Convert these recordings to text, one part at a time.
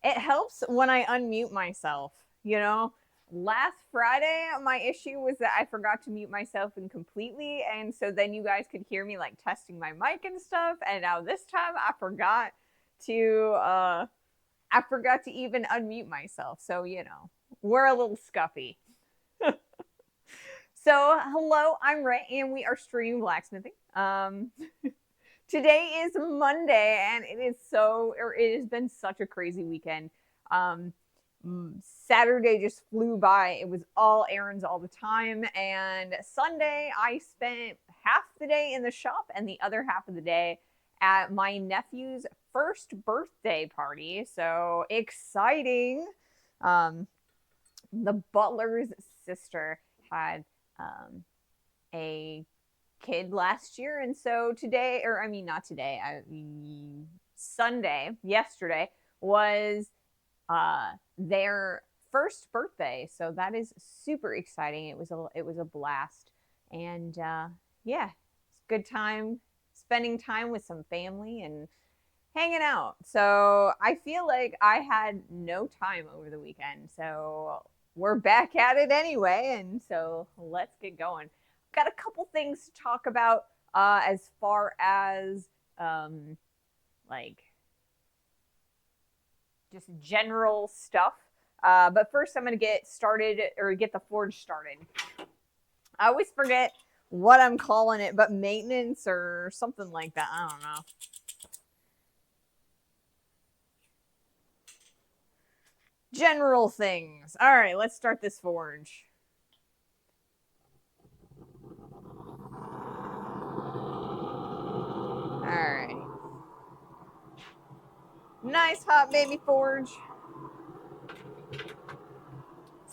It helps when I unmute myself, you know? Last Friday, my issue was that I forgot to mute myself completely, and so then you guys could hear me like testing my mic and stuff. And now this time, I forgot to even unmute myself. So we're a little scuffy. So hello, I'm Ray, and we are streaming blacksmithing. Today is Monday, and it has been such a crazy weekend. Um, Saturday just flew by. It was all errands all the time. And Sunday, I spent half the day in the shop and the other half of the day at my nephew's first birthday party. So exciting. Um, the butler's sister had a kid last year, and so today, or I mean not today, yesterday was their first birthday, so that is super exciting. It was a blast, and yeah, it's a good time spending time with some family and hanging out. So I feel like I had no time over the weekend, so we're back at it anyway, and so let's get going. Got a couple things to talk about as far as like just general stuff. But first, I'm going to get started or get the forge started. I always forget what I'm calling it, but maintenance or something like that. I don't know. General things. All right, let's start this forge. All right. Nice hot baby forge.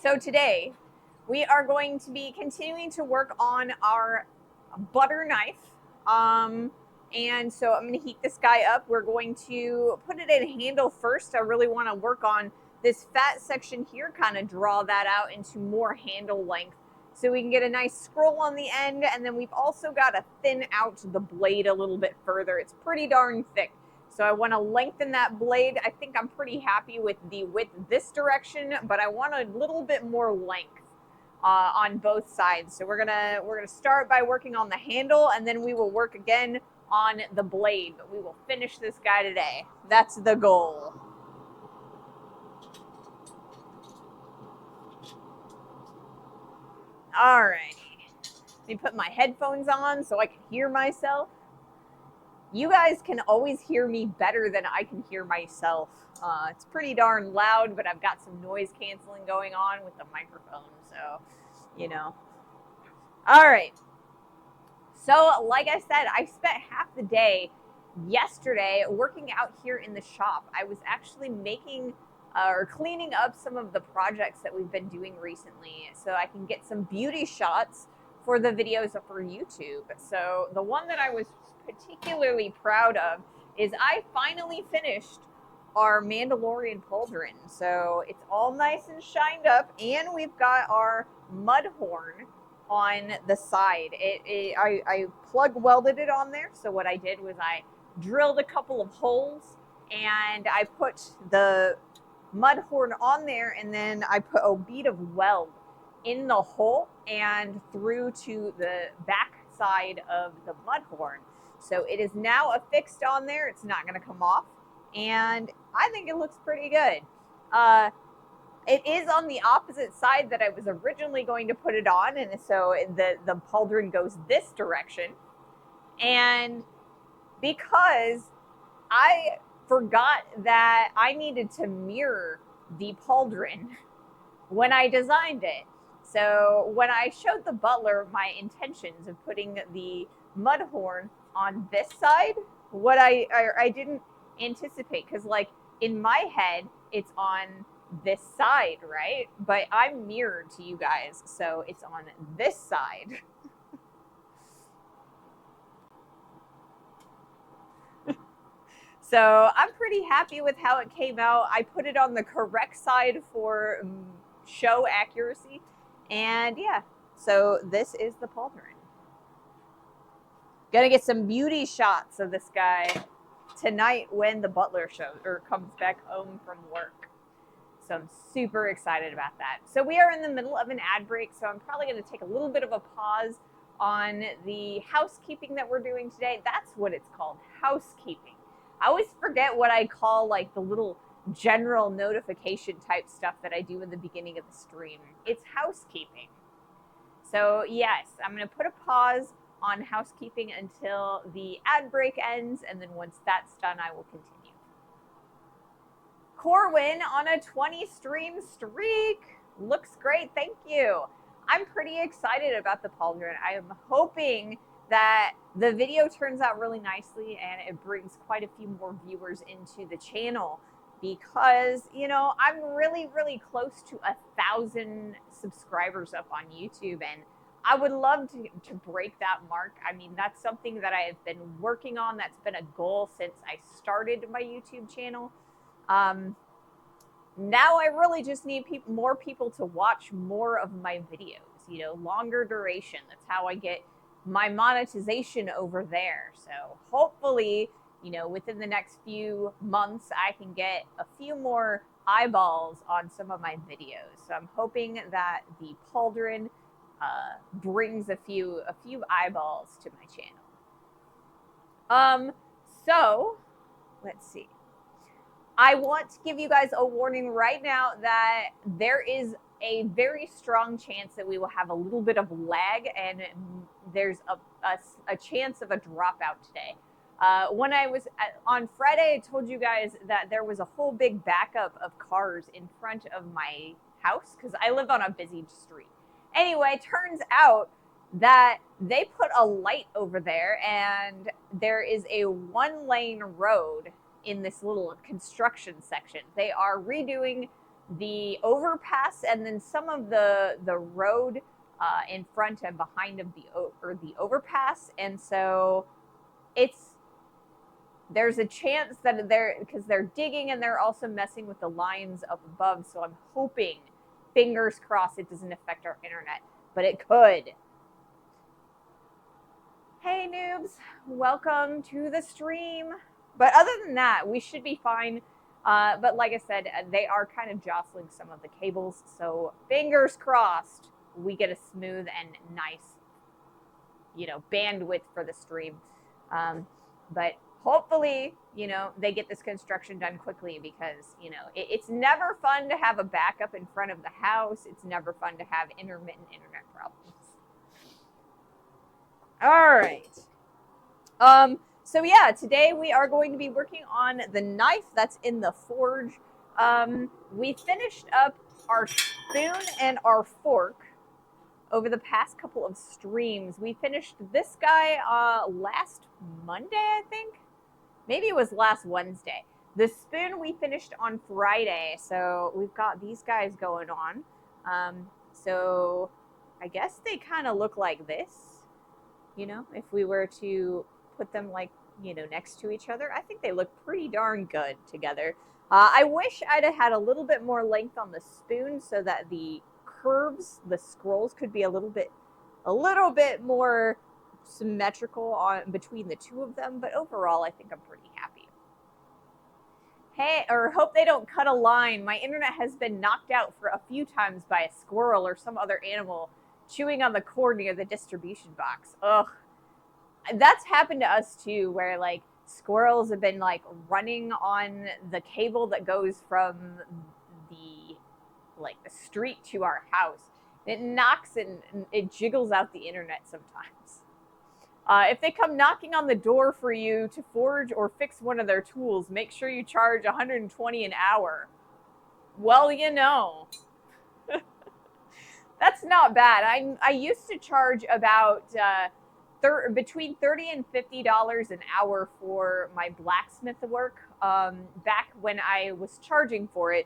So today, we are going to be continuing to work on our butter knife. And so I'm going to heat this guy up. We're going to put it in handle first. I really want to work on this fat section here, kind of draw that out into more handle length so we can get a nice scroll on the end. And then we've also got to thin out the blade a little bit further. It's pretty darn thick. So I want to lengthen that blade. I think I'm pretty happy with the width this direction, but I want a little bit more length on both sides. So we're gonna start by working on the handle, and then we will work again on the blade. But we will finish this guy today. That's the goal. All right. Let me put my headphones on so I can hear myself. You guys can always hear me better than I can hear myself. It's pretty darn loud, but I've got some noise canceling going on with the microphone, so, All right. So, like I said, I spent half the day yesterday working out here in the shop. I was actually making or cleaning up some of the projects that we've been doing recently so I can get some beauty shots for the videos for YouTube. So the one that I was particularly proud of is I finally finished our Mandalorian pauldron. So it's all nice and shined up, and we've got our mud horn on the side. I plug welded it on there. So what I did was I drilled a couple of holes and I put the mud horn on there, and then I put a bead of weld in the hole and through to the back side of the mud horn. So it is now affixed on there. It's not going to come off, and I think it looks pretty good. It is on the opposite side that I was originally going to put it on, and so the pauldron goes this direction. And because I forgot that I needed to mirror the pauldron when I designed it. So when I showed the butler my intentions of putting the mud horn on this side, what I didn't anticipate, because like in my head it's on this side, right? But I'm mirrored to you guys, so it's on this side. So I'm pretty happy with how it came out. I put it on the correct side for show accuracy. And yeah, so this is the pauldron. Gonna get some beauty shots of this guy. tonight when the butler shows or comes back home from work. So I'm super excited about that. So we are in the middle of an ad break, so I'm probably going to take a little bit of a pause on the housekeeping that we're doing today. That's what it's called, housekeeping. I always forget what I call like the little general notification type stuff that I do in the beginning of the stream. It's housekeeping. So yes, I'm going to put a pause on housekeeping until the ad break ends, and then once that's done, I will continue. Corwin on a 20 stream streak. Looks great, thank you. I'm pretty excited about the pauldron. I am hoping that the video turns out really nicely and it brings quite a few more viewers into the channel, because, you know, I'm really, really close to 1,000 subscribers up on YouTube, and I would love to break that mark. I mean, that's something that I have been working on. That's been a goal since I started my YouTube channel. Now I really just need more people to watch more of my videos, you know, longer duration. That's how I get my monetization over there. So hopefully, you know, within the next few months, I can get a few more eyeballs on some of my videos. So I'm hoping that the pauldron brings a few eyeballs to my channel. So let's see. I want to give you guys a warning right now that there is a very strong chance that we will have a little bit of lag, and there's a chance of a dropout today. When I was on Friday, I told you guys that there was a whole big backup of cars in front of my house because I live on a busy street. Anyway, turns out that they put a light over there, and there is a 1-lane road in this little construction section. They are redoing the overpass and then some of the road in front and behind of the overpass, and so there's a chance that because they're digging and they're also messing with the lines up above. So I'm hoping, fingers crossed, it doesn't affect our internet, but it could. Hey noobs, welcome to the stream. But other than that, we should be fine. But like I said, they are kind of jostling some of the cables. So fingers crossed, we get a smooth and nice, you know, bandwidth for the stream. But hopefully, you know, they get this construction done quickly, because, you know, it's never fun to have a backup in front of the house. It's never fun to have intermittent internet problems. All right. So yeah, today we are going to be working on the knife that's in the forge. We finished up our spoon and our fork over the past couple of streams. We finished this guy last Monday, I think. Maybe it was last Wednesday. The spoon we finished on Friday, so we've got these guys going on. So I guess they kind of look like this, you know, if we were to put them like, you know, next to each other. I think they look pretty darn good together. I wish I'd have had a little bit more length on the spoon so that the curves, the scrolls, could be a little bit more symmetrical on between the two of them. But overall, I think I'm pretty happy. Hey, or hope they don't cut a line. My internet has been knocked out for a few times by a squirrel or some other animal chewing on the cord near the distribution box. Ugh. That's happened to us too, where like squirrels have been like running on the cable that goes from the street to our house. It knocks and it jiggles out the internet sometimes. If they come knocking on the door for you to forge or fix one of their tools, make sure you charge $120 an hour. Well, you know, that's not bad. I used to charge about between $30 and $50 an hour for my blacksmith work back when I was charging for it.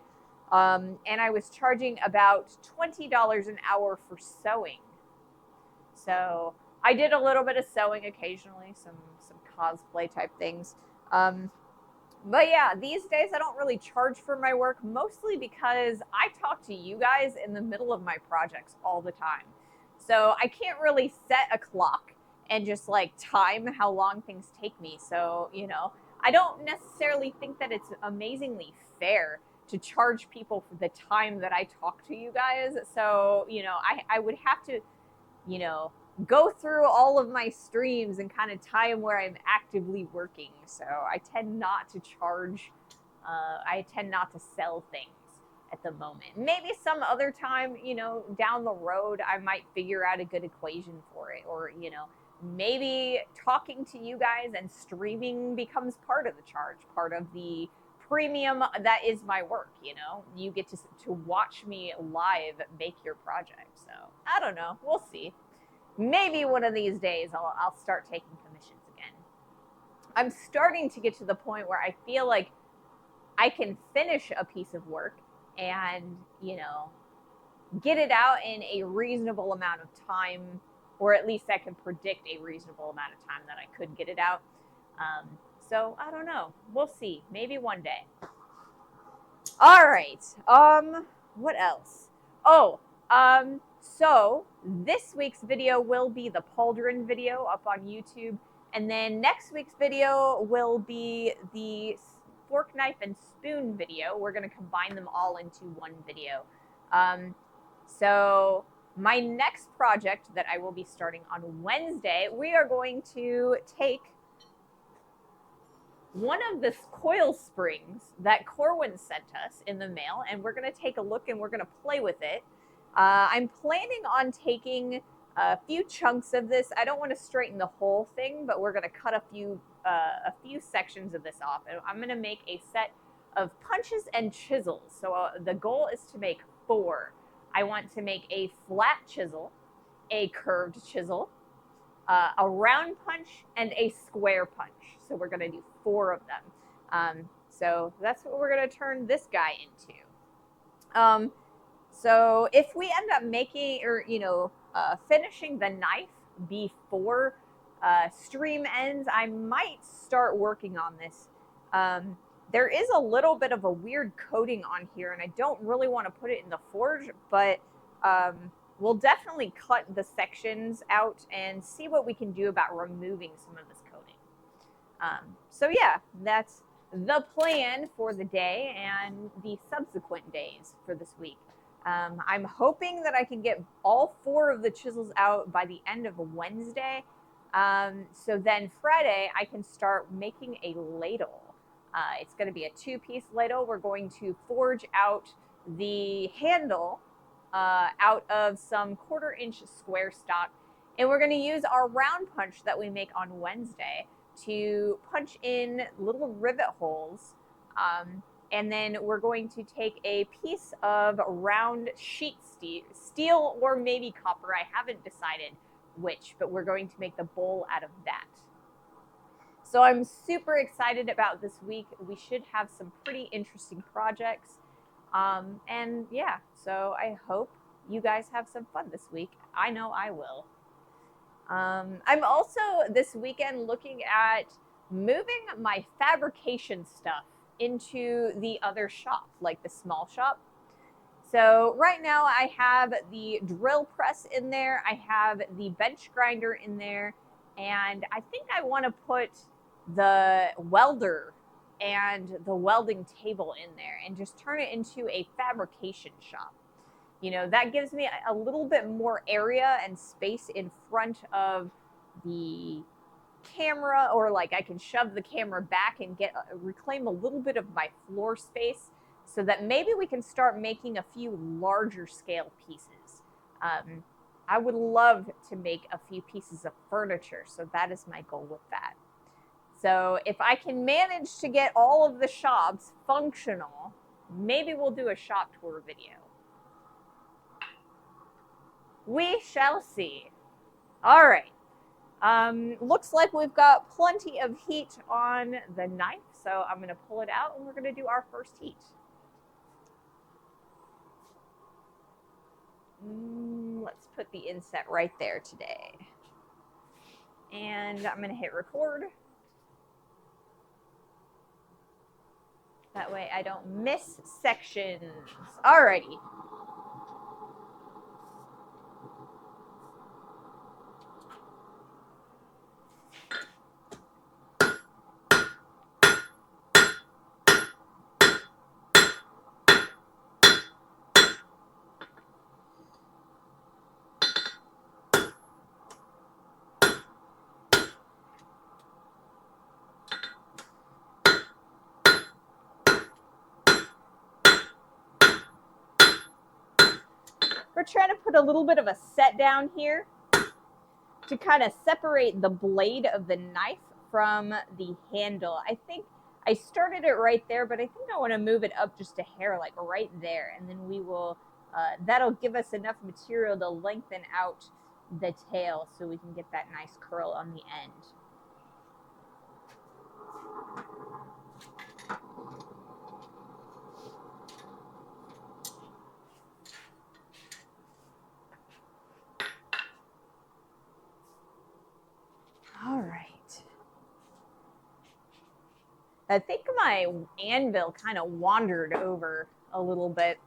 And I was charging about $20 an hour for sewing. So I did a little bit of sewing occasionally, some cosplay type things. But yeah, these days I don't really charge for my work, mostly because I talk to you guys in the middle of my projects all the time. So I can't really set a clock and just like time how long things take me. So, you know, I don't necessarily think that it's amazingly fair to charge people for the time that I talk to you guys. So, I would have to, go through all of my streams and kind of tie them where I'm actively working. So I tend not to charge, I tend not to sell things at the moment. Maybe some other time, down the road, I might figure out a good equation for it. Or, maybe talking to you guys and streaming becomes part of the charge, part of the premium that is my work. You get to watch me live make your project. So I don't know, we'll see. Maybe one of these days I'll start taking commissions again. I'm starting to get to the point where I feel like I can finish a piece of work and get it out in a reasonable amount of time, or at least I can predict a reasonable amount of time that I could get it out. So I don't know. We'll see. Maybe one day. All right. What else? So this week's video will be the pauldron video up on YouTube. And then next week's video will be the fork, knife, and spoon video. We're going to combine them all into one video. So my next project that I will be starting on Wednesday, we are going to take one of the coil springs that Corwin sent us in the mail, and we're going to take a look and we're going to play with it. I'm planning on taking a few chunks of this. I don't want to straighten the whole thing, but we're going to cut a few sections of this off, and I'm going to make a set of punches and chisels. So the goal is to make 4. I want to make a flat chisel, a curved chisel, a round punch, and a square punch. So we're going to do 4 of them. So that's what we're going to turn this guy into. So if we end up making or, finishing the knife before stream ends, I might start working on this. There is a little bit of a weird coating on here, and I don't really want to put it in the forge, but we'll definitely cut the sections out and see what we can do about removing some of this coating. So yeah, that's the plan for the day and the subsequent days for this week. I'm hoping that I can get all 4 of the chisels out by the end of Wednesday. So then Friday, I can start making a ladle. It's going to be a 2-piece ladle. We're going to forge out the handle out of some 1/4-inch square stock. And we're going to use our round punch that we make on Wednesday to punch in little rivet holes. And then we're going to take a piece of round sheet steel or maybe copper. I haven't decided which, but we're going to make the bowl out of that. So I'm super excited about this week. We should have some pretty interesting projects. And yeah, so I hope you guys have some fun this week. I know I will. I'm also this weekend looking at moving my fabrication stuff into the other shop, like the small shop. So right now I have the drill press in there, I have the bench grinder in there, and I think I want to put the welder and the welding table in there and just turn it into a fabrication shop. That gives me a little bit more area and space in front of the camera, or like I can shove the camera back and reclaim a little bit of my floor space, so that maybe we can start making a few larger scale pieces. I would love to make a few pieces of furniture, so that is my goal with that. So if I can manage to get all of the shops functional, maybe we'll do a shop tour video. We shall see. All right. Looks like we've got plenty of heat on the knife, so I'm going to pull it out and we're going to do our first heat. Let's put the inset right there today. And I'm going to hit record. That way I don't miss sections. Alrighty. We're trying to put a little bit of a set down here to kind of separate the blade of the knife from the handle. I think I started it right there, but I think I want to move it up just a hair, like right there. And then we will, that'll give us enough material to lengthen out the tail so we can get that nice curl on the end. All right. I think my anvil kind of wandered over a little bit.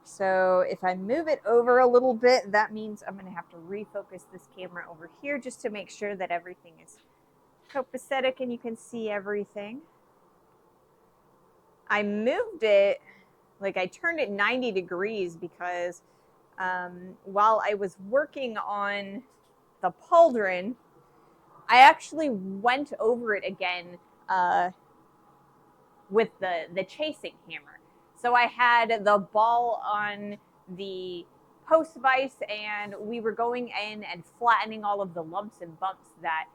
So if I move it over a little bit, that means I'm going to have to refocus this camera over here just to make sure that everything is copacetic and you can see everything. I moved it, like I turned it 90 degrees because while I was working on the pauldron, I actually went over it again with the chasing hammer. So I had the ball on the post vise and we were going in and flattening all of the lumps and bumps that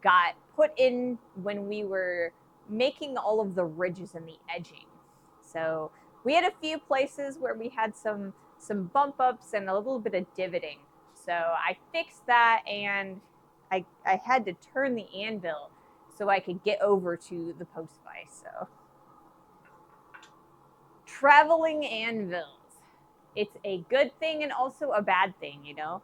got put in when we were making all of the ridges and the edging. So we had a few places where we had some bump ups and a little bit of divoting. So I fixed that and I had to turn the anvil so I could get over to the post vise. So traveling anvils. It's a good thing and also a bad thing, you know?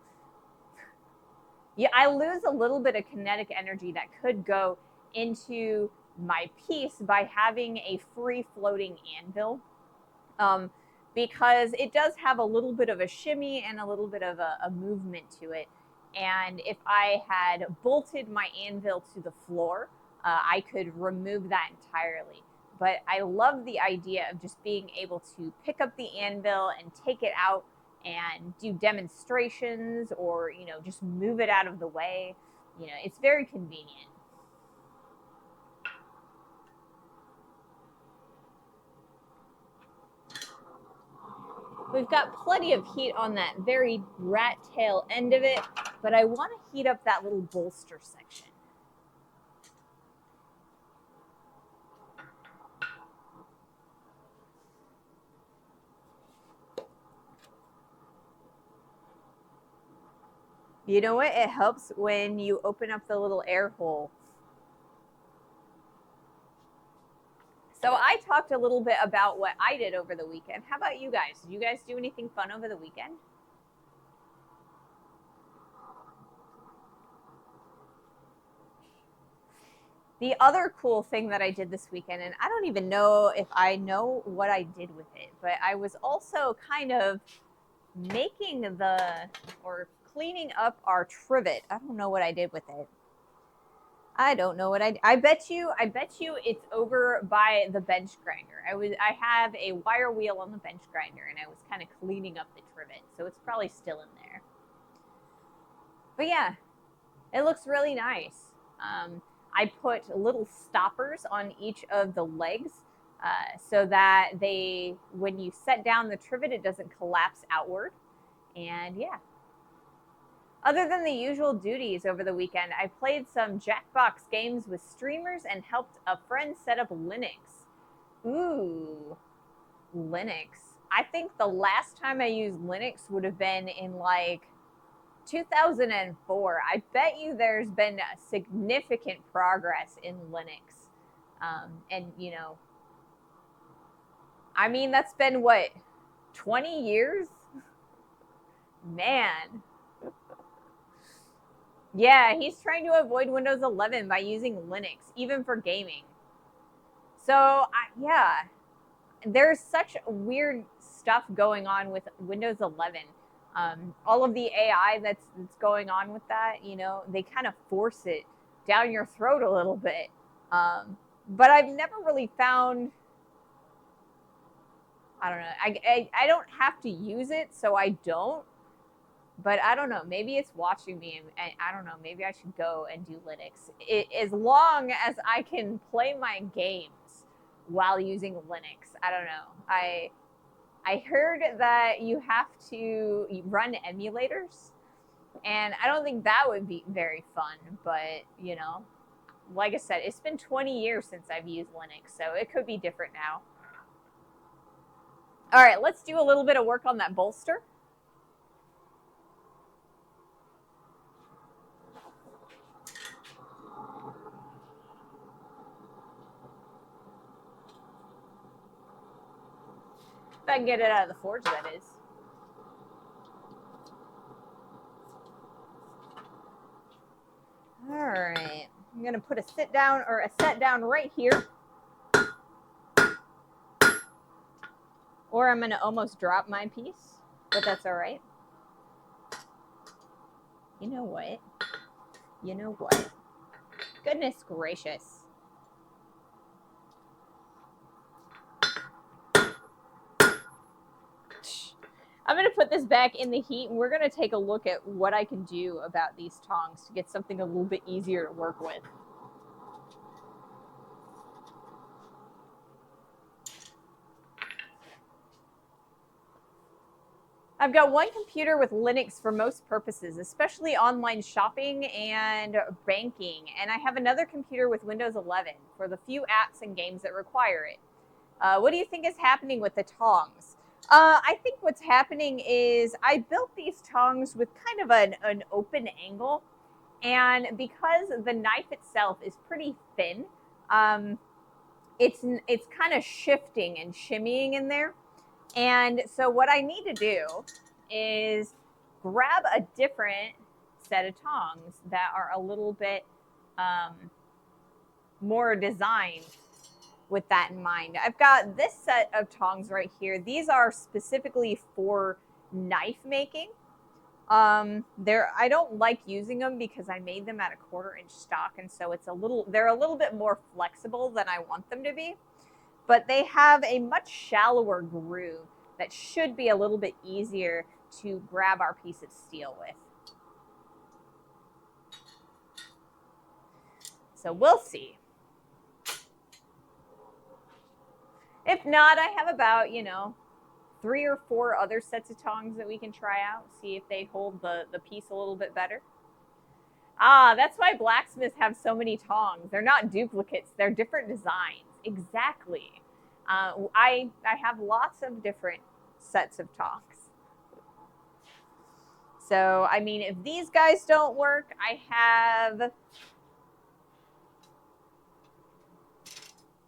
Yeah, I lose a little bit of kinetic energy that could go into my piece by having a free floating anvil. Because it does have a little bit of a shimmy and a little bit of a movement to it. And if I had bolted my anvil to the floor, I could remove that entirely. But I love the idea of just being able to pick up the anvil and take it out and do demonstrations or, you know, just move it out of the way. You know, it's very convenient. We've got plenty of heat on that very rat tail end of it, but I want to heat up that little bolster section. You know what? It helps when you open up the little air hole. So I talked a little bit about what I did over the weekend. How about you guys? Did you guys do anything fun over the weekend? The other cool thing that I did this weekend, and I don't even know if I know what I did with it, but I was also kind of making or cleaning up our trivet. I don't know what I did with it. I don't know what I bet you it's over by the bench grinder. I have a wire wheel on the bench grinder and I was kind of cleaning up the trivet. So it's probably still in there. But yeah, it looks really nice. I put little stoppers on each of the legs so that when you set down the trivet, it doesn't collapse outward. And yeah. Other than the usual duties over the weekend, I played some Jackbox games with streamers and helped a friend set up Linux. Ooh, Linux. I think the last time I used Linux would have been in like 2004. I bet you there's been significant progress in Linux. And, you know, I mean, that's been what, 20 years? Man. Yeah, he's trying to avoid Windows 11 by using Linux, even for gaming. So, yeah, there's such weird stuff going on with Windows 11. All of the AI that's going on with that, you know, they kind of force it down your throat a little bit. But I've never really found, I don't know, I don't have to use it, so I don't. But I don't know, maybe it's watching me, and I don't know, maybe I should go and do Linux. As long as I can play my games while using Linux. I don't know. I heard that you have to run emulators, and I don't think that would be very fun, but you know, like I said, it's been 20 years since I've used Linux, so it could be different now. All right, let's do a little bit of work on that bolster. If I can get it out of the forge, that is. All right, I'm going to put a sit down or a set down right here. Or I'm going to almost drop my piece, but that's all right. You know what? You know what? Goodness gracious. I'm going to put this back in the heat, and we're going to take a look at what I can do about these tongs to get something a little bit easier to work with. I've got one computer with Linux for most purposes, especially online shopping and banking, and I have another computer with Windows 11 for the few apps and games that require it. What do you think is happening with the tongs? I think what's happening is I built these tongs with kind of an open angle, and because the knife itself is pretty thin, it's kind of shifting and shimmying in there. And so what I need to do is grab a different set of tongs that are a little bit more designed with that in mind. I've got this set of tongs right here. These are specifically for knife making. I don't like using them because I made them at a 1/4 inch stock, and so they're a little bit more flexible than I want them to be. But they have a much shallower groove that should be a little bit easier to grab our piece of steel with. So we'll see. If not, I have about, 3 or 4 other sets of tongs that we can try out, see if they hold the piece a little bit better. Ah, that's why blacksmiths have so many tongs. They're not duplicates, they're different designs. Exactly. I have lots of different sets of tongs. So, I mean, if these guys don't work, I have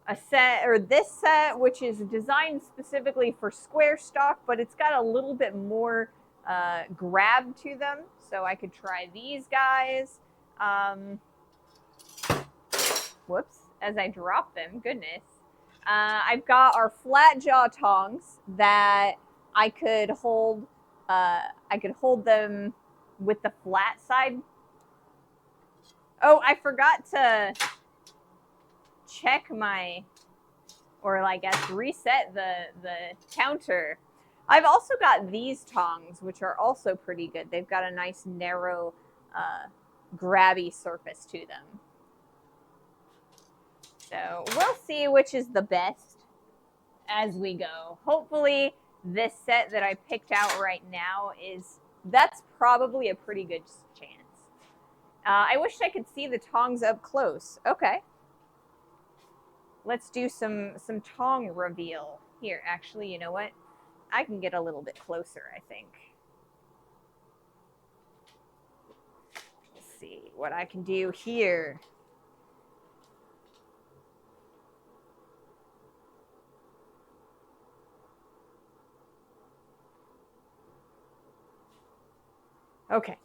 a set, or this set, which is designed specifically for square stock, but it's got a little bit more grab to them. So I could try these guys. Whoops, as I drop them, goodness. I've got our flat jaw tongs that I could hold them with the flat side. Oh, I forgot to check or I guess reset the counter. I've also got these tongs, which are also pretty good. They've got a nice narrow, grabby surface to them. So we'll see which is the best as we go. Hopefully this set that I picked out right now that's probably a pretty good chance. I wish I could see the tongs up close. Okay. Let's do some tong reveal. Here, actually, you know what? I can get a little bit closer, I think. Let's see what I can do here. Okay.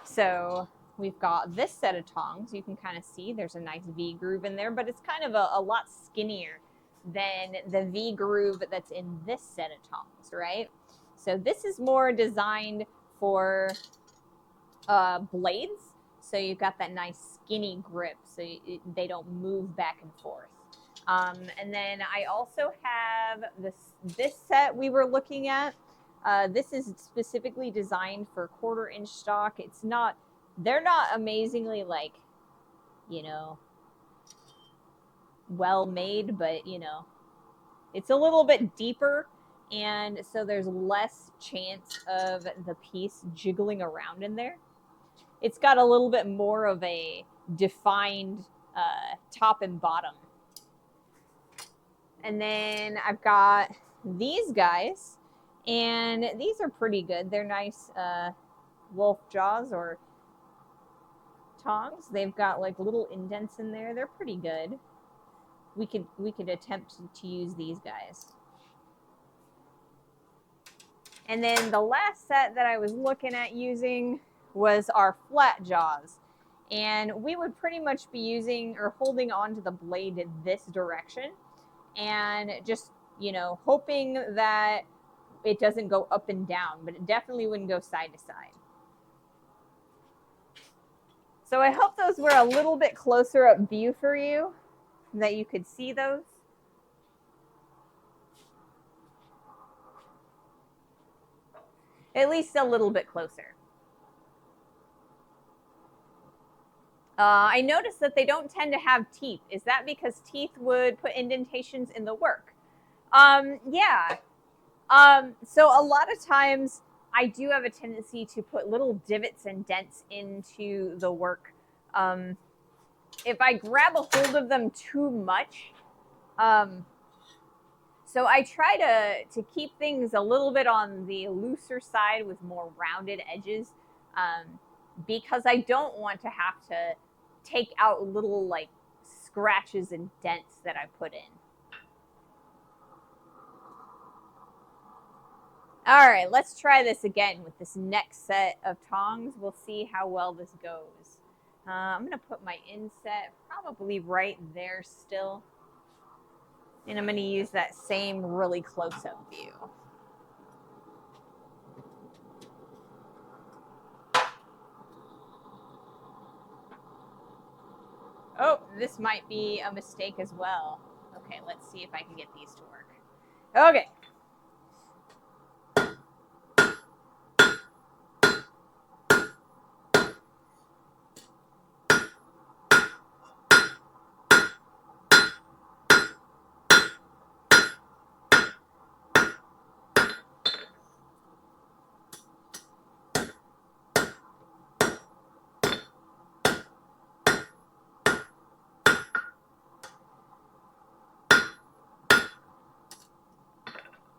So we've got this set of tongs. You can kind of see there's a nice V groove in there, but it's kind of a lot skinnier than the V groove that's in this set of tongs, right? So this is more designed for blades. So you've got that nice skinny grip so they don't move back and forth. And then I also have this set we were looking at. This is specifically designed for 1/4 inch stock. They're not amazingly well made, but It's a little bit deeper, and so there's less chance of the piece jiggling around in there. It's got a little bit more of a defined top and bottom. And then I've got these guys, and these are pretty good. They're nice wolf jaws or tongs. They've got like little indents in there. They're pretty good. We could attempt to use these guys. And then the last set that I was looking at using was our flat jaws. And we would pretty much be using or holding onto the blade in this direction and just, you know, hoping that it doesn't go up and down, but it definitely wouldn't go side to side. So I hope those were a little bit closer up view for you, that you could see those. At least a little bit closer. I noticed that they don't tend to have teeth. Is that because teeth would put indentations in the work? Yeah. So a lot of times I do have a tendency to put little divots and dents into the work. If I grab a hold of them too much, so I try to keep things a little bit on the looser side with more rounded edges, because I don't want to have to take out little like scratches and dents that I put in. All right, let's try this again with this next set of tongs. We'll see how well this goes. I'm going to put my inset probably right there still. And I'm going to use that same really close-up view. Oh, this might be a mistake as well. Okay, let's see if I can get these to work. Okay.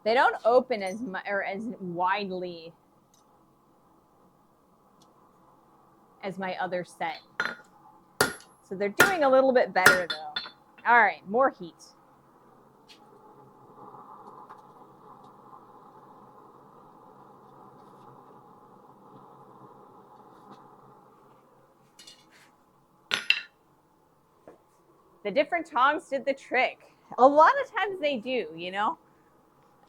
They don't open as much or as widely as my other set. So they're doing a little bit better though. All right, more heat. The different tongs did the trick. A lot of times they do, you know?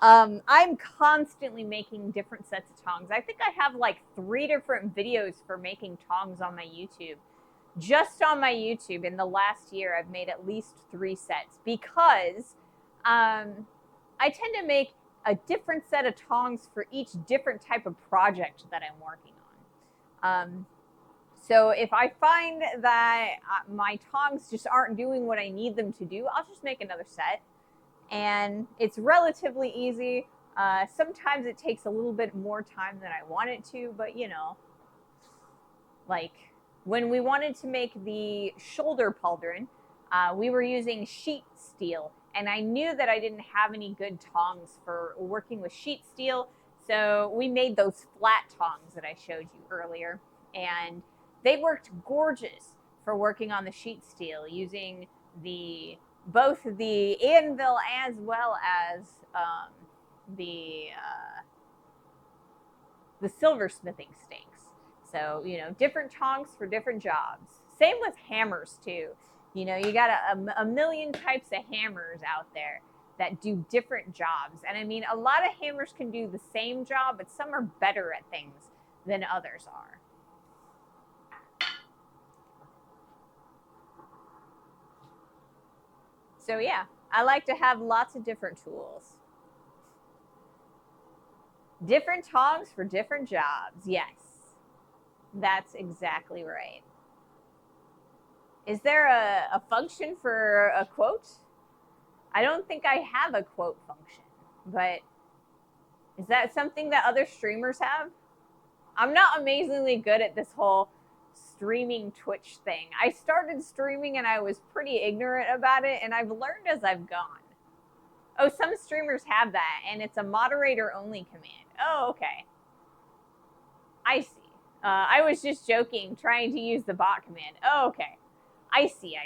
I'm constantly making different sets of tongs. I think I have like 3 different videos for making tongs on my YouTube. Just on my YouTube in the last year, I've made at least 3 sets because I tend to make a different set of tongs for each different type of project that I'm working on. So if I find that my tongs just aren't doing what I need them to do, I'll just make another set. And it's relatively easy. Sometimes it takes a little bit more time than I want it to, but you know, like when we wanted to make the shoulder pauldron, we were using sheet steel, and I knew that I didn't have any good tongs for working with sheet steel, so we made those flat tongs that I showed you earlier, and they worked gorgeous for working on the sheet steel using both the anvil as well as the silversmithing stakes. So, you know, different tongs for different jobs. Same with hammers too. You know, you got a million types of hammers out there that do different jobs. And I mean, a lot of hammers can do the same job, but some are better at things than others are. So yeah, I like to have lots of different tools. Different tongs for different jobs. Yes, that's exactly right. Is there a function for a quote? I don't think I have a quote function, but is that something that other streamers have? I'm not amazingly good at this whole streaming Twitch thing. I started streaming and I was pretty ignorant about it, and I've learned as I've gone. Oh, some streamers have that, and it's a moderator only command. Oh, okay. I see. I was just joking, trying to use the bot command. Oh, okay. I see.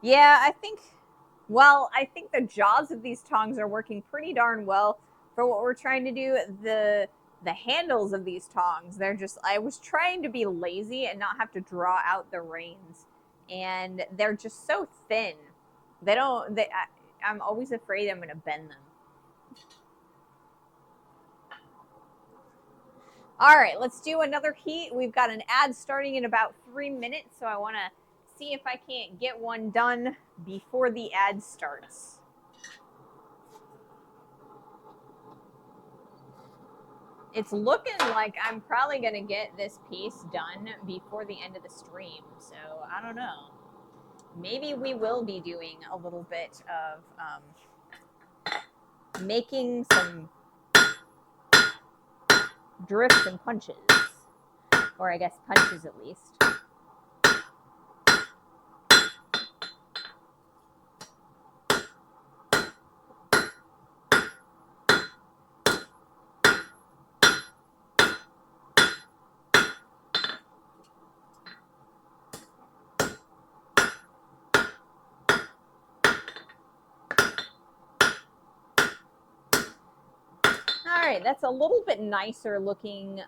Yeah, I think the jobs of these tongs are working pretty darn well for what we're trying to do. The handles of these tongs, I was trying to be lazy and not have to draw out the reins, and they're just so thin. I'm always afraid I'm going to bend them. All right, let's do another heat. We've got an ad starting in about 3 minutes, so I want to see if I can't get one done before the ad starts. It's looking like I'm probably going to get this piece done before the end of the stream, so I don't know. Maybe we will be doing a little bit of making some drifts and punches, or I guess punches at least. All right, that's a little bit nicer looking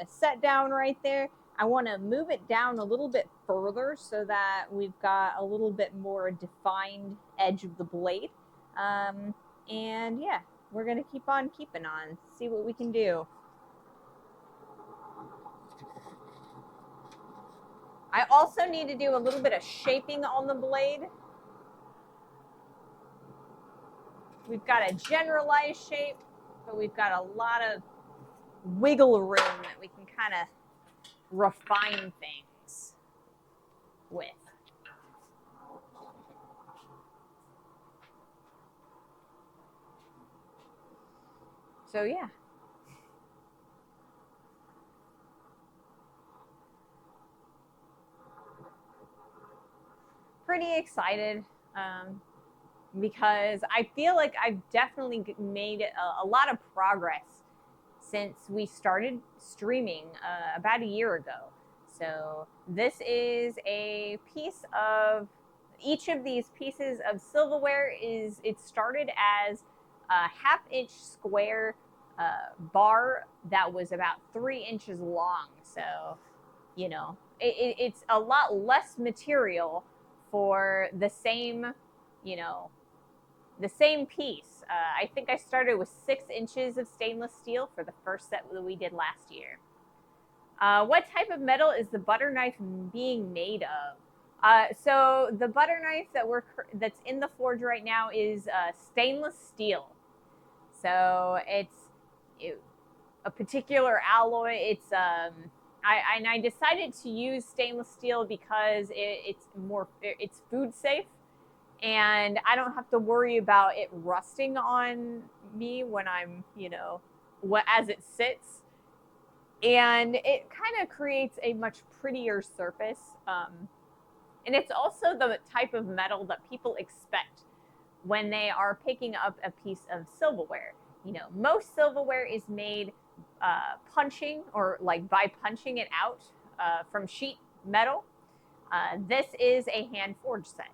set down right there. I want to move it down a little bit further so that we've got a little bit more defined edge of the blade. And yeah, we're going to keep on keeping on, see what we can do. I also need to do a little bit of shaping on the blade. We've got a generalized shape, but we've got a lot of wiggle room that we can kind of refine things with. So yeah. Pretty excited because I feel like I've definitely made a lot of progress since we started streaming about a year ago. So this is a piece of, each of these pieces of silverware it started as a 1/2-inch square bar that was about 3 inches long. So, you know, it's a lot less material for the same, you know, the same piece. I think I started with 6 inches of stainless steel for the first set that we did last year. What type of metal is the butter knife being made of? So the butter knife that's in the forge right now is stainless steel. So it's a particular alloy. I decided to use stainless steel because it's food safe, and I don't have to worry about it rusting on me when I'm, as it sits. And it kind of creates a much prettier surface. And it's also the type of metal that people expect when they are picking up a piece of silverware. Most silverware is made punching, or like by punching it out from sheet metal. This is a hand forged set.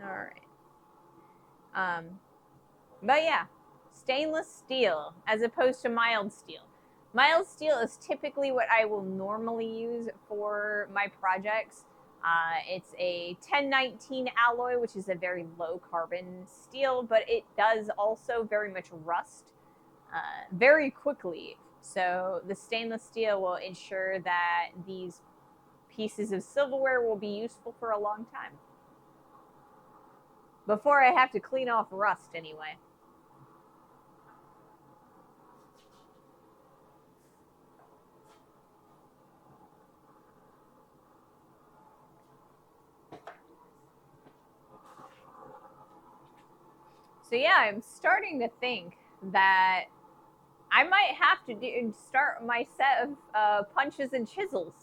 All right. But yeah, stainless steel as opposed to mild steel. Mild steel is typically what I will normally use for my projects. It's a 1019 alloy, which is a very low carbon steel, but it does also very much rust very quickly. So the stainless steel will ensure that these pieces of silverware will be useful for a long time. before I have to clean off rust anyway. So yeah, I'm starting to think that I might have to start my set of punches and chisels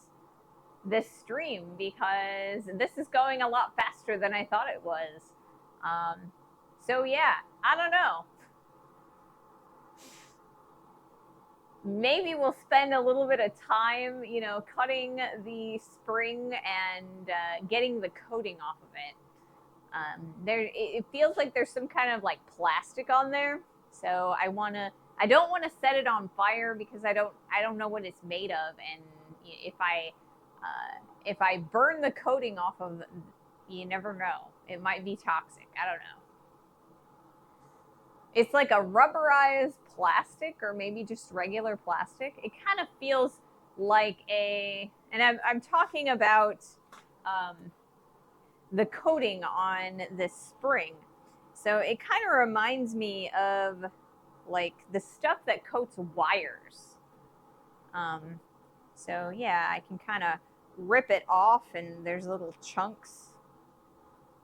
this stream, because this is going a lot faster than I thought it was. So yeah, I don't know. Maybe we'll spend a little bit of time, cutting the spring and getting the coating off of it. It feels like there's some kind of like plastic on there, so I don't want to set it on fire because I don't know what it's made of, and if I burn the coating off of, you never know, it might be toxic. I don't know. It's like a rubberized plastic, or maybe just regular plastic. It kind of feels like and I'm talking about the coating on this spring. So it kind of reminds me of like the stuff that coats wires. So yeah, I can kind of rip it off and there's little chunks.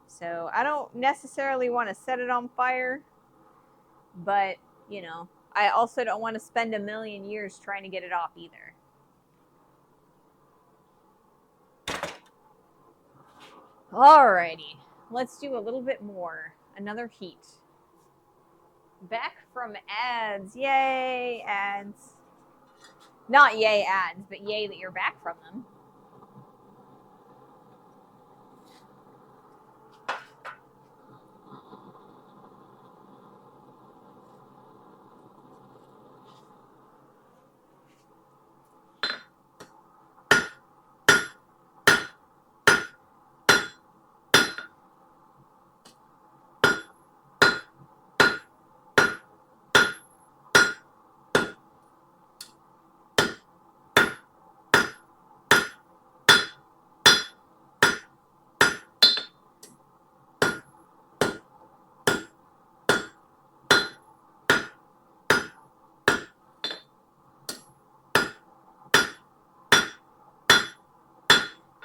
So I don't necessarily want to set it on fire, but I also don't want to spend a million years trying to get it off either. Alrighty, let's do a little bit more. Another heat. Back from ads. Yay, ads. Not yay, ads, but yay that you're back from them.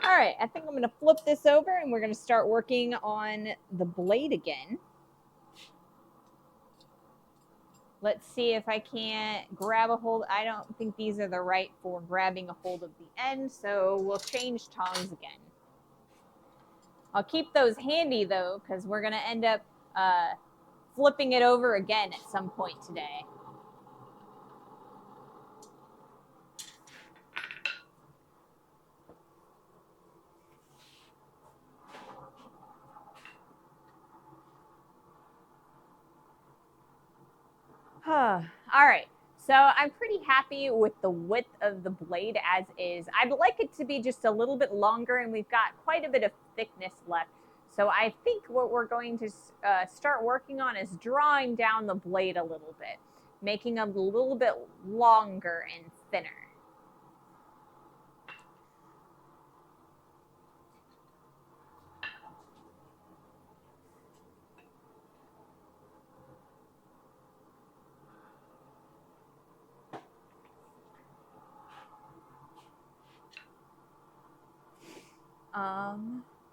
All right, I think I'm going to flip this over and we're going to start working on the blade again. Let's see if I can't grab a hold. I don't think these are the right for grabbing a hold of the end, so we'll change tongs again. I'll keep those handy though, because we're going to end up flipping it over again at some point today. All right, so I'm pretty happy with the width of the blade as is. I'd like it to be just a little bit longer, and we've got quite a bit of thickness left. So I think what we're going to start working on is drawing down the blade a little bit, making it a little bit longer and thinner.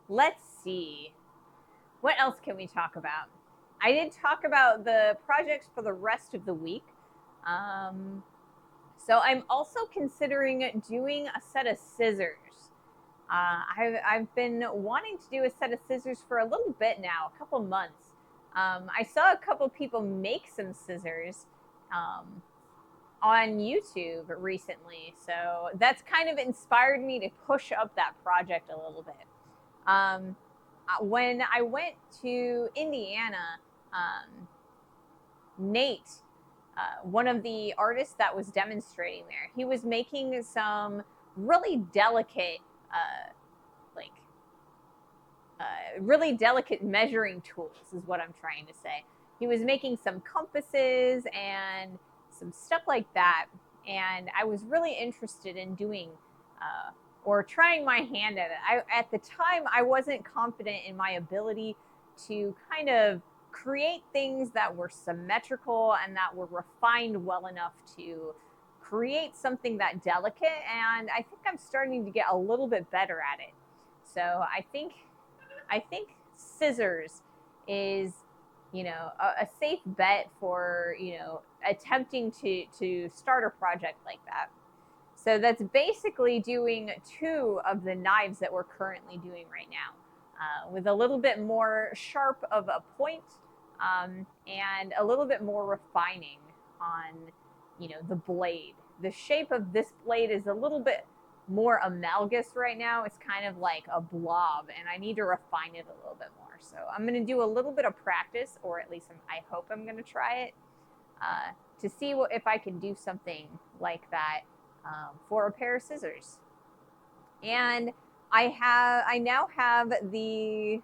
Let's see. What else can we talk about? I did talk about the projects for the rest of the week. So I'm also considering doing a set of scissors. I've been wanting to do a set of scissors for a little bit now, a couple months. I saw a couple people make some scissors on YouTube recently, so that's kind of inspired me to push up that project a little bit. When I went to Indiana, Nate, one of the artists that was demonstrating there, he was making some really delicate, really delicate measuring tools, is what I'm trying to say. He was making some compasses and some stuff like that, and I was really interested in doing or trying my hand at it. At the time, I wasn't confident in my ability to kind of create things that were symmetrical and that were refined well enough to create something that delicate. And I think I'm starting to get a little bit better at it. So I think scissors is, you know, a safe bet for, you know, attempting to start a project like that. So that's basically doing 2 of the knives that we're currently doing right now, with a little bit more sharp of a point, and a little bit more refining on, you know, the blade. The shape of this blade is a little bit more amalgamous right now. It's kind of like a blob, and I need to refine it a little bit more. So I'm going to do a little bit of practice, or at least I hope I'm going to try it, to see if I can do something like that for a pair of scissors. And I now have the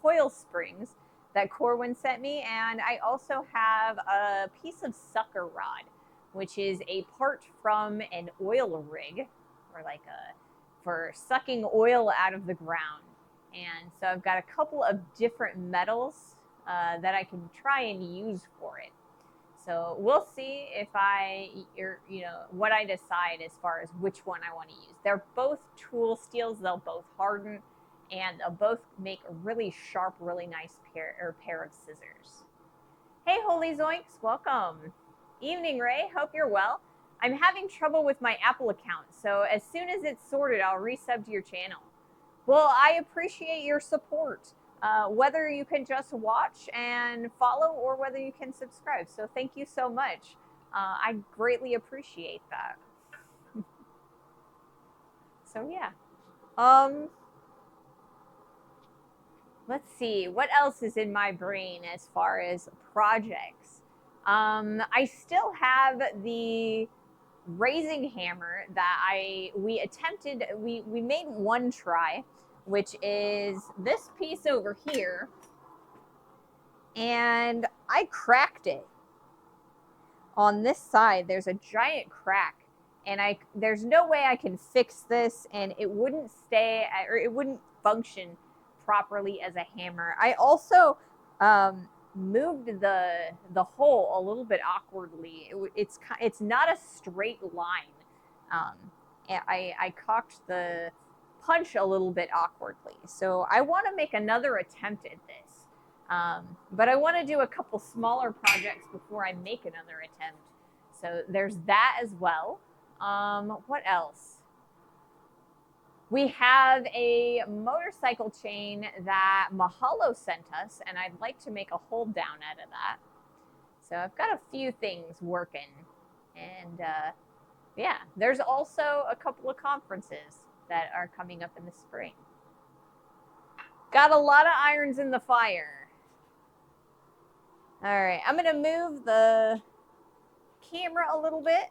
coil springs that Corwin sent me, and I also have a piece of sucker rod, which is a part from an oil rig, or like for sucking oil out of the ground. And so I've got a couple of different metals that I can try and use for it. So we'll see if what I decide as far as which one I want to use. They're both tool steels. They'll both harden, and they'll both make a really sharp, really nice pair of scissors. Hey, Holy Zoinks, welcome. Evening, Ray. Hope you're well. I'm having trouble with my Apple account, so as soon as it's sorted, I'll resub to your channel. Well, I appreciate your support. Whether you can just watch and follow or whether you can subscribe. So thank you so much. I greatly appreciate that. So yeah. Let's see, what else is in my brain as far as projects? I still have the raising hammer that we made one try, which is this piece over here, and I cracked it on this side. There's a giant crack, and there's no way I can fix this, and it wouldn't stay, or it wouldn't function properly as a hammer. I also moved the hole a little bit awkwardly. It's not a straight line. I cocked the punch a little bit awkwardly. So I want to make another attempt at this. But I want to do a couple smaller projects before I make another attempt. So there's that as well. What else? We have a motorcycle chain that Mahalo sent us, and I'd like to make a hold down out of that. So I've got a few things working. And yeah, there's also a couple of conferences that are coming up in the spring. Got a lot of irons in the fire. All right, I'm gonna move the camera a little bit.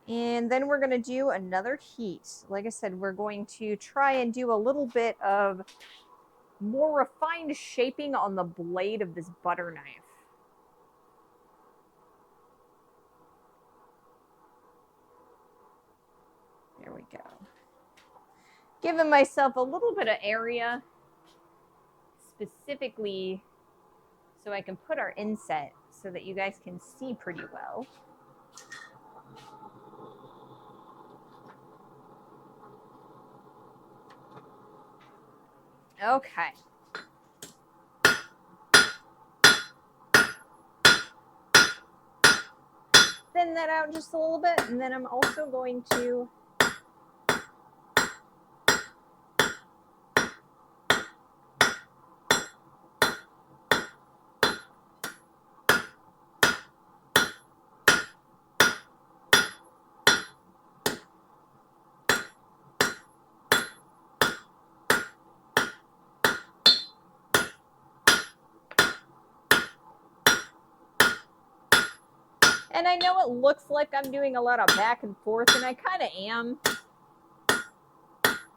And then we're gonna do another heat. Like I said, we're going to try and do a little bit of more refined shaping on the blade of this butter knife. There we go. Giving myself a little bit of area specifically so I can put our inset so that you guys can see pretty well. Okay. Thin that out just a little bit, and then I'm also going to and I know it looks like I'm doing a lot of back and forth, and I kind of am.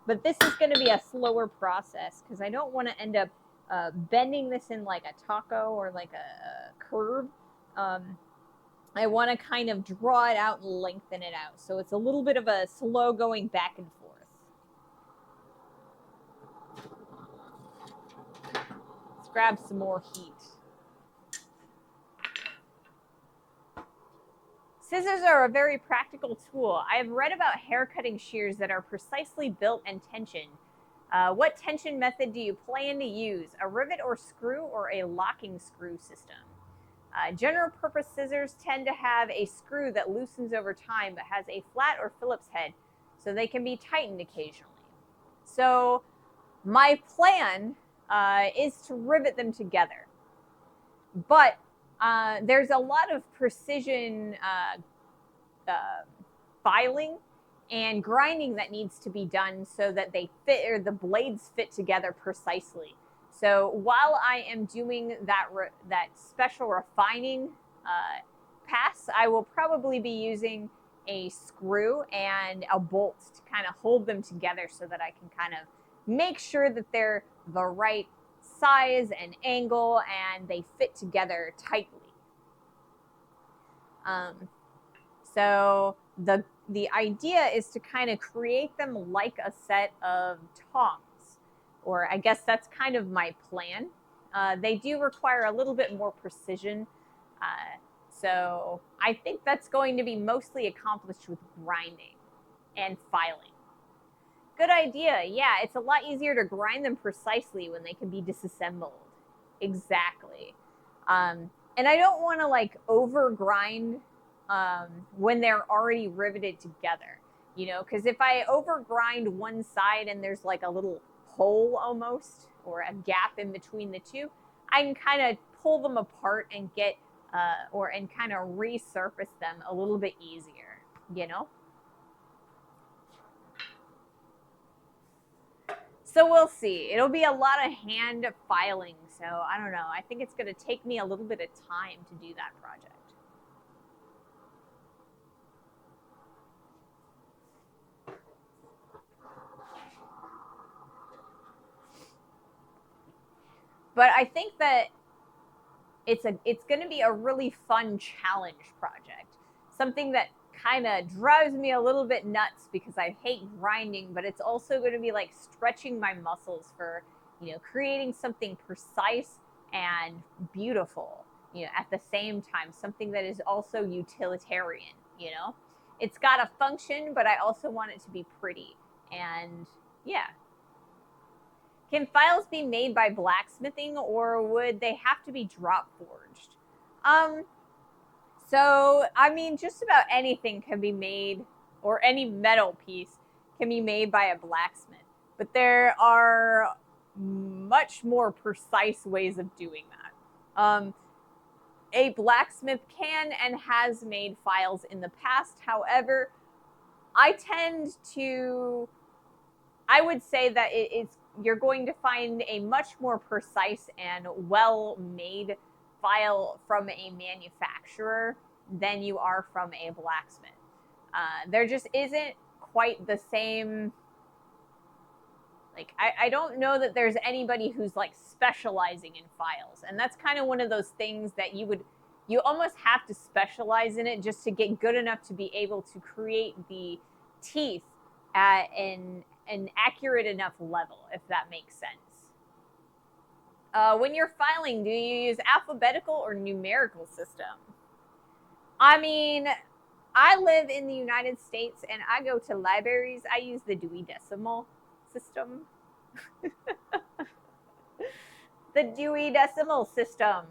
But this is going to be a slower process because I don't want to end up bending this in like a taco or like a curve. I want to kind of draw it out and lengthen it out. So it's a little bit of a slow going back and forth. grab some more heat. Scissors are a very practical tool. I have read about hair cutting shears that are precisely built and tensioned. What tension method do you plan to use? A rivet or screw, or a locking screw system? General purpose scissors tend to have a screw that loosens over time but has a flat or Phillips head, so they can be tightened occasionally. So my plan is to rivet them together. But there's a lot of precision filing and grinding that needs to be done so that they fit, or the blades fit together precisely. So while I am doing that special refining pass, I will probably be using a screw and a bolt to kind of hold them together so that I can kind of make sure that they're the right size and angle and they fit together tightly. So the idea is to kind of create them like a set of tongs, or I guess that's kind of my plan. They do require a little bit more precision. So I think that's going to be mostly accomplished with grinding and filing. Good idea. Yeah, it's a lot easier to grind them precisely when they can be disassembled. Exactly. And I don't want to like over grind when they're already riveted together, you know, because if I over grind one side and there's like a little hole almost, or a gap in between the two, I can kind of pull them apart and get and kind of resurface them a little bit easier, you know. So we'll see. It'll be a lot of hand filing, so I don't know. I think it's going to take me a little bit of time to do that project. But I think that it's going to be a really fun challenge project. Something that kind of drives me a little bit nuts because I hate grinding, but it's also going to be like stretching my muscles for, you know, creating something precise and beautiful, you know, at the same time, something that is also utilitarian, you know. It's got a function, but I also want it to be pretty. And yeah. Can files be made by blacksmithing, or would they have to be drop forged? So, I mean, just about anything can be made, or any metal piece can be made by a blacksmith. But there are much more precise ways of doing that. A blacksmith can and has made files in the past. However, I would say that you're going to find a much more precise and well-made file from a manufacturer than you are from a blacksmith. There just isn't quite the same. Like, I don't know that there's anybody who's like specializing in files, and that's kind of one of those things that you almost have to specialize in it just to get good enough to be able to create the teeth at an accurate enough level, if that makes sense. When you're filing, do you use alphabetical or numerical system? I mean, I live in the United States and I go to libraries. I use the Dewey Decimal System. The Dewey Decimal System.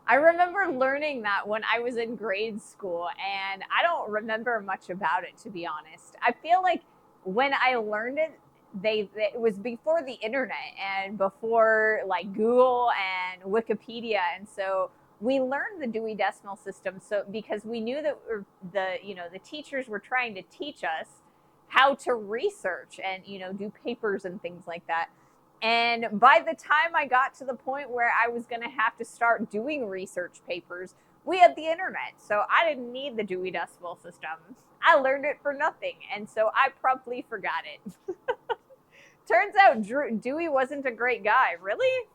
I remember learning that when I was in grade school, and I don't remember much about it, to be honest. I feel like when I learned it, it was before the internet and before like Google and Wikipedia, and so we learned the Dewey Decimal System because we knew that the teachers were trying to teach us how to research and do papers and things like that. And by the time I got to the point where I was going to have to start doing research papers, we had the internet. So I didn't need the Dewey Decimal System. I learned it for nothing. And so I promptly forgot it. Turns out Dewey wasn't a great guy. Really?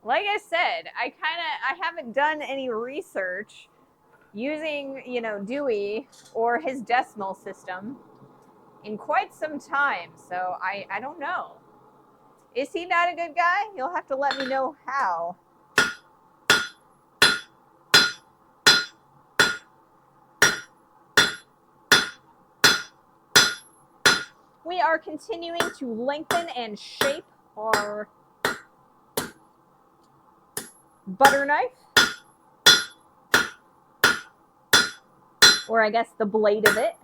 Like I said, I haven't done any research using, Dewey or his decimal system in quite some time. So I don't know. Is he not a good guy? You'll have to let me know how. We are continuing to lengthen and shape our butter knife. Or I guess the blade of it.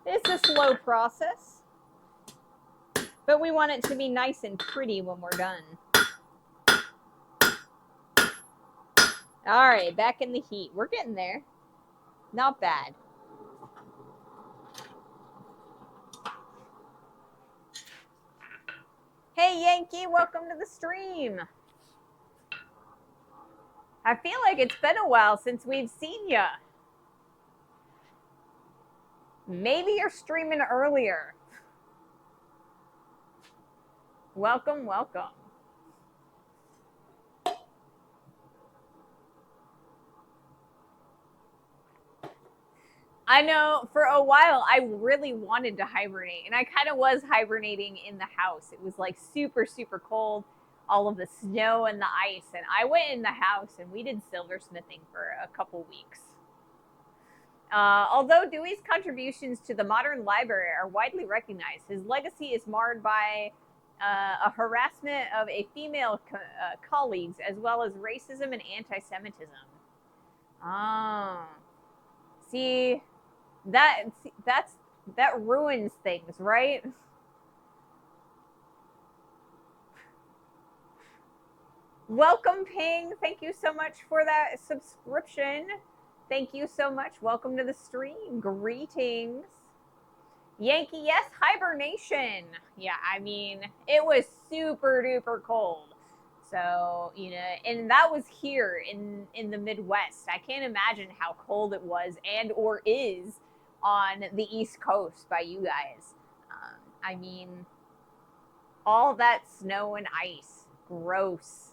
It's a slow process, but we want it to be nice and pretty when we're done. All right, back in the heat. We're getting there. Not bad. Hey, Yankee, welcome to the stream. I feel like it's been a while since we've seen ya. Maybe you're streaming earlier. Welcome, welcome. I know for a while I really wanted to hibernate, and I kind of was hibernating in the house. It was like super, super cold, all of the snow and the ice, and I went in the house and we did silversmithing for a couple weeks. Although Dewey's contributions to the modern library are widely recognized, his legacy is marred by a harassment of a female colleagues, as well as racism and anti-Semitism. Oh, see, that ruins things, right? Welcome, Ping. Thank you so much for that subscription. Thank you so much. Welcome to the stream. Greetings. Yankee, yes, hibernation. Yeah, I mean, it was super duper cold. So, you know, and that was here in the Midwest. I can't imagine how cold it was and or is on the East Coast by you guys. I mean, all that snow and ice. Gross.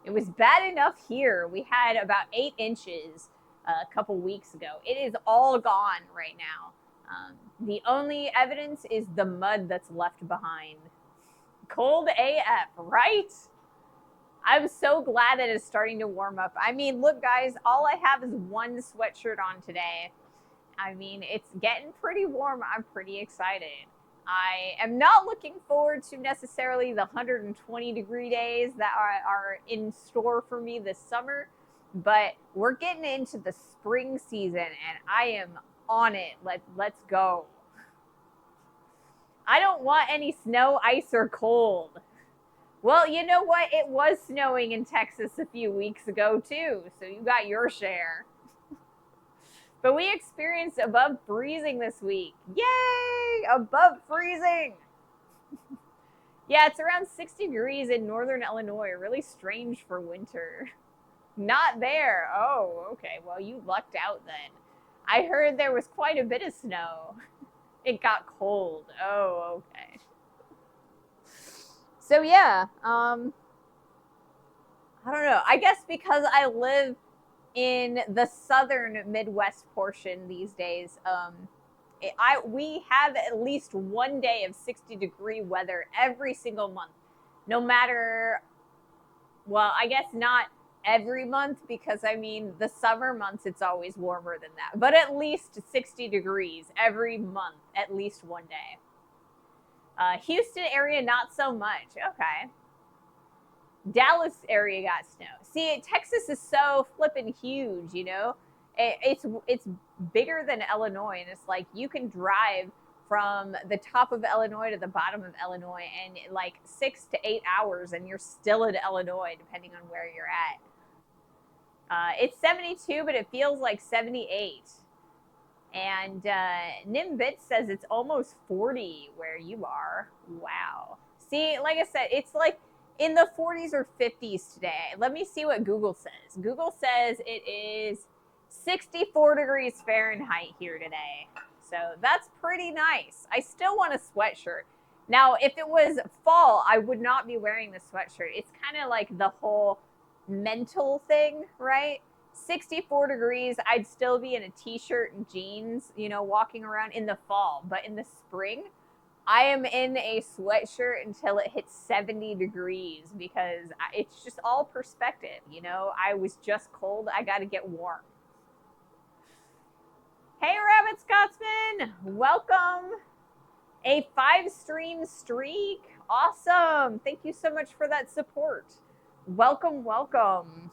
It was bad enough here. We had about 8 inches a couple weeks ago. It is all gone right now. The only evidence is the mud that's left behind. Cold AF, right? I'm so glad that it's starting to warm up. I mean, look, guys, all I have is one sweatshirt on today. I mean, it's getting pretty warm. I'm pretty excited. I am not looking forward to necessarily the 120-degree days that are in store for me this summer, but we're getting into the spring season, and I am on it. Let's go. I don't want any snow, ice, or cold. Well, you know what? It was snowing in Texas a few weeks ago, too, so you got your share. But we experienced above freezing this week. Yay! Above freezing! Yeah, it's around 60 degrees in northern Illinois. Really strange for winter. Not there. Oh, okay. Well, you lucked out then. I heard there was quite a bit of snow. It got cold. Oh, okay. So yeah, I don't know. I guess because I live in the southern Midwest portion these days, we have at least one day of 60-degree weather every single month. No matter, well, I guess not every month, because I mean the summer months it's always warmer than that, but at least 60 degrees every month, at least one day. Houston area, not so much. Okay. Dallas area got snow. See, Texas is so flippin' huge, you know? It's bigger than Illinois, and it's like you can drive from the top of Illinois to the bottom of Illinois in like 6 to 8 hours, and you're still in Illinois, depending on where you're at. It's 72, but it feels like 78. And Nimbit says it's almost 40 where you are. Wow. See, like I said, it's like in the 40s or 50s today. Let me see what Google says. Google says it is 64 degrees Fahrenheit here today. So that's pretty nice. I still want a sweatshirt. Now, if it was fall, I would not be wearing the sweatshirt. It's kind of like the whole mental thing, right? 64 degrees, I'd still be in a t-shirt and jeans, you know, walking around in the fall. But in the spring, I am in a sweatshirt until it hits 70 degrees because it's just all perspective, you know. I was just cold, I got to get warm. Hey, Rabbit Scotsman, welcome. A 5-stream streak. Awesome. Thank you so much for that support. Welcome, welcome.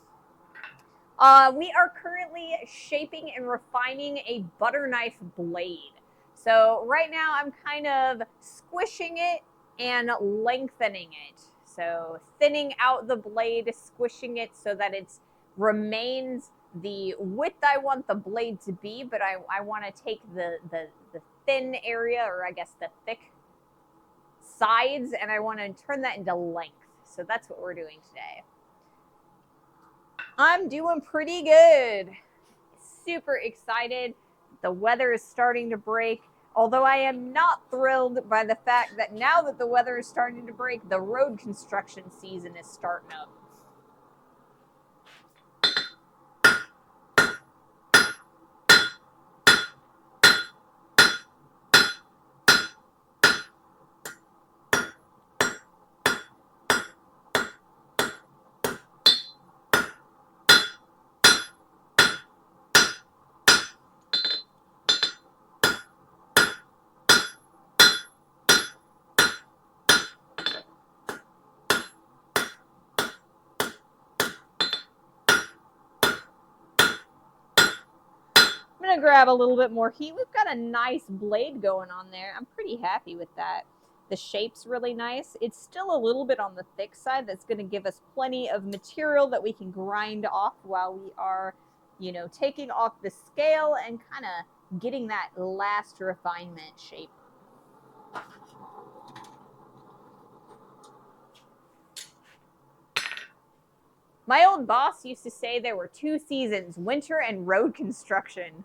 We are currently shaping and refining a butter knife blade. So right now I'm kind of squishing it and lengthening it. So thinning out the blade, squishing it so that it remains the width I want the blade to be, but I want to take the thin area, or I guess the thick sides, and I want to turn that into length. So that's what we're doing today. I'm doing pretty good. Super excited. The weather is starting to break. Although I am not thrilled by the fact that now that the weather is starting to break, the road construction season is starting up. I'm going to grab a little bit more heat. We've got a nice blade going on there. I'm pretty happy with that. The shape's really nice. It's still a little bit on the thick side. That's going to give us plenty of material that we can grind off while we are, you know, taking off the scale and kind of getting that last refinement shape. My old boss used to say there were 2 seasons, winter and road construction.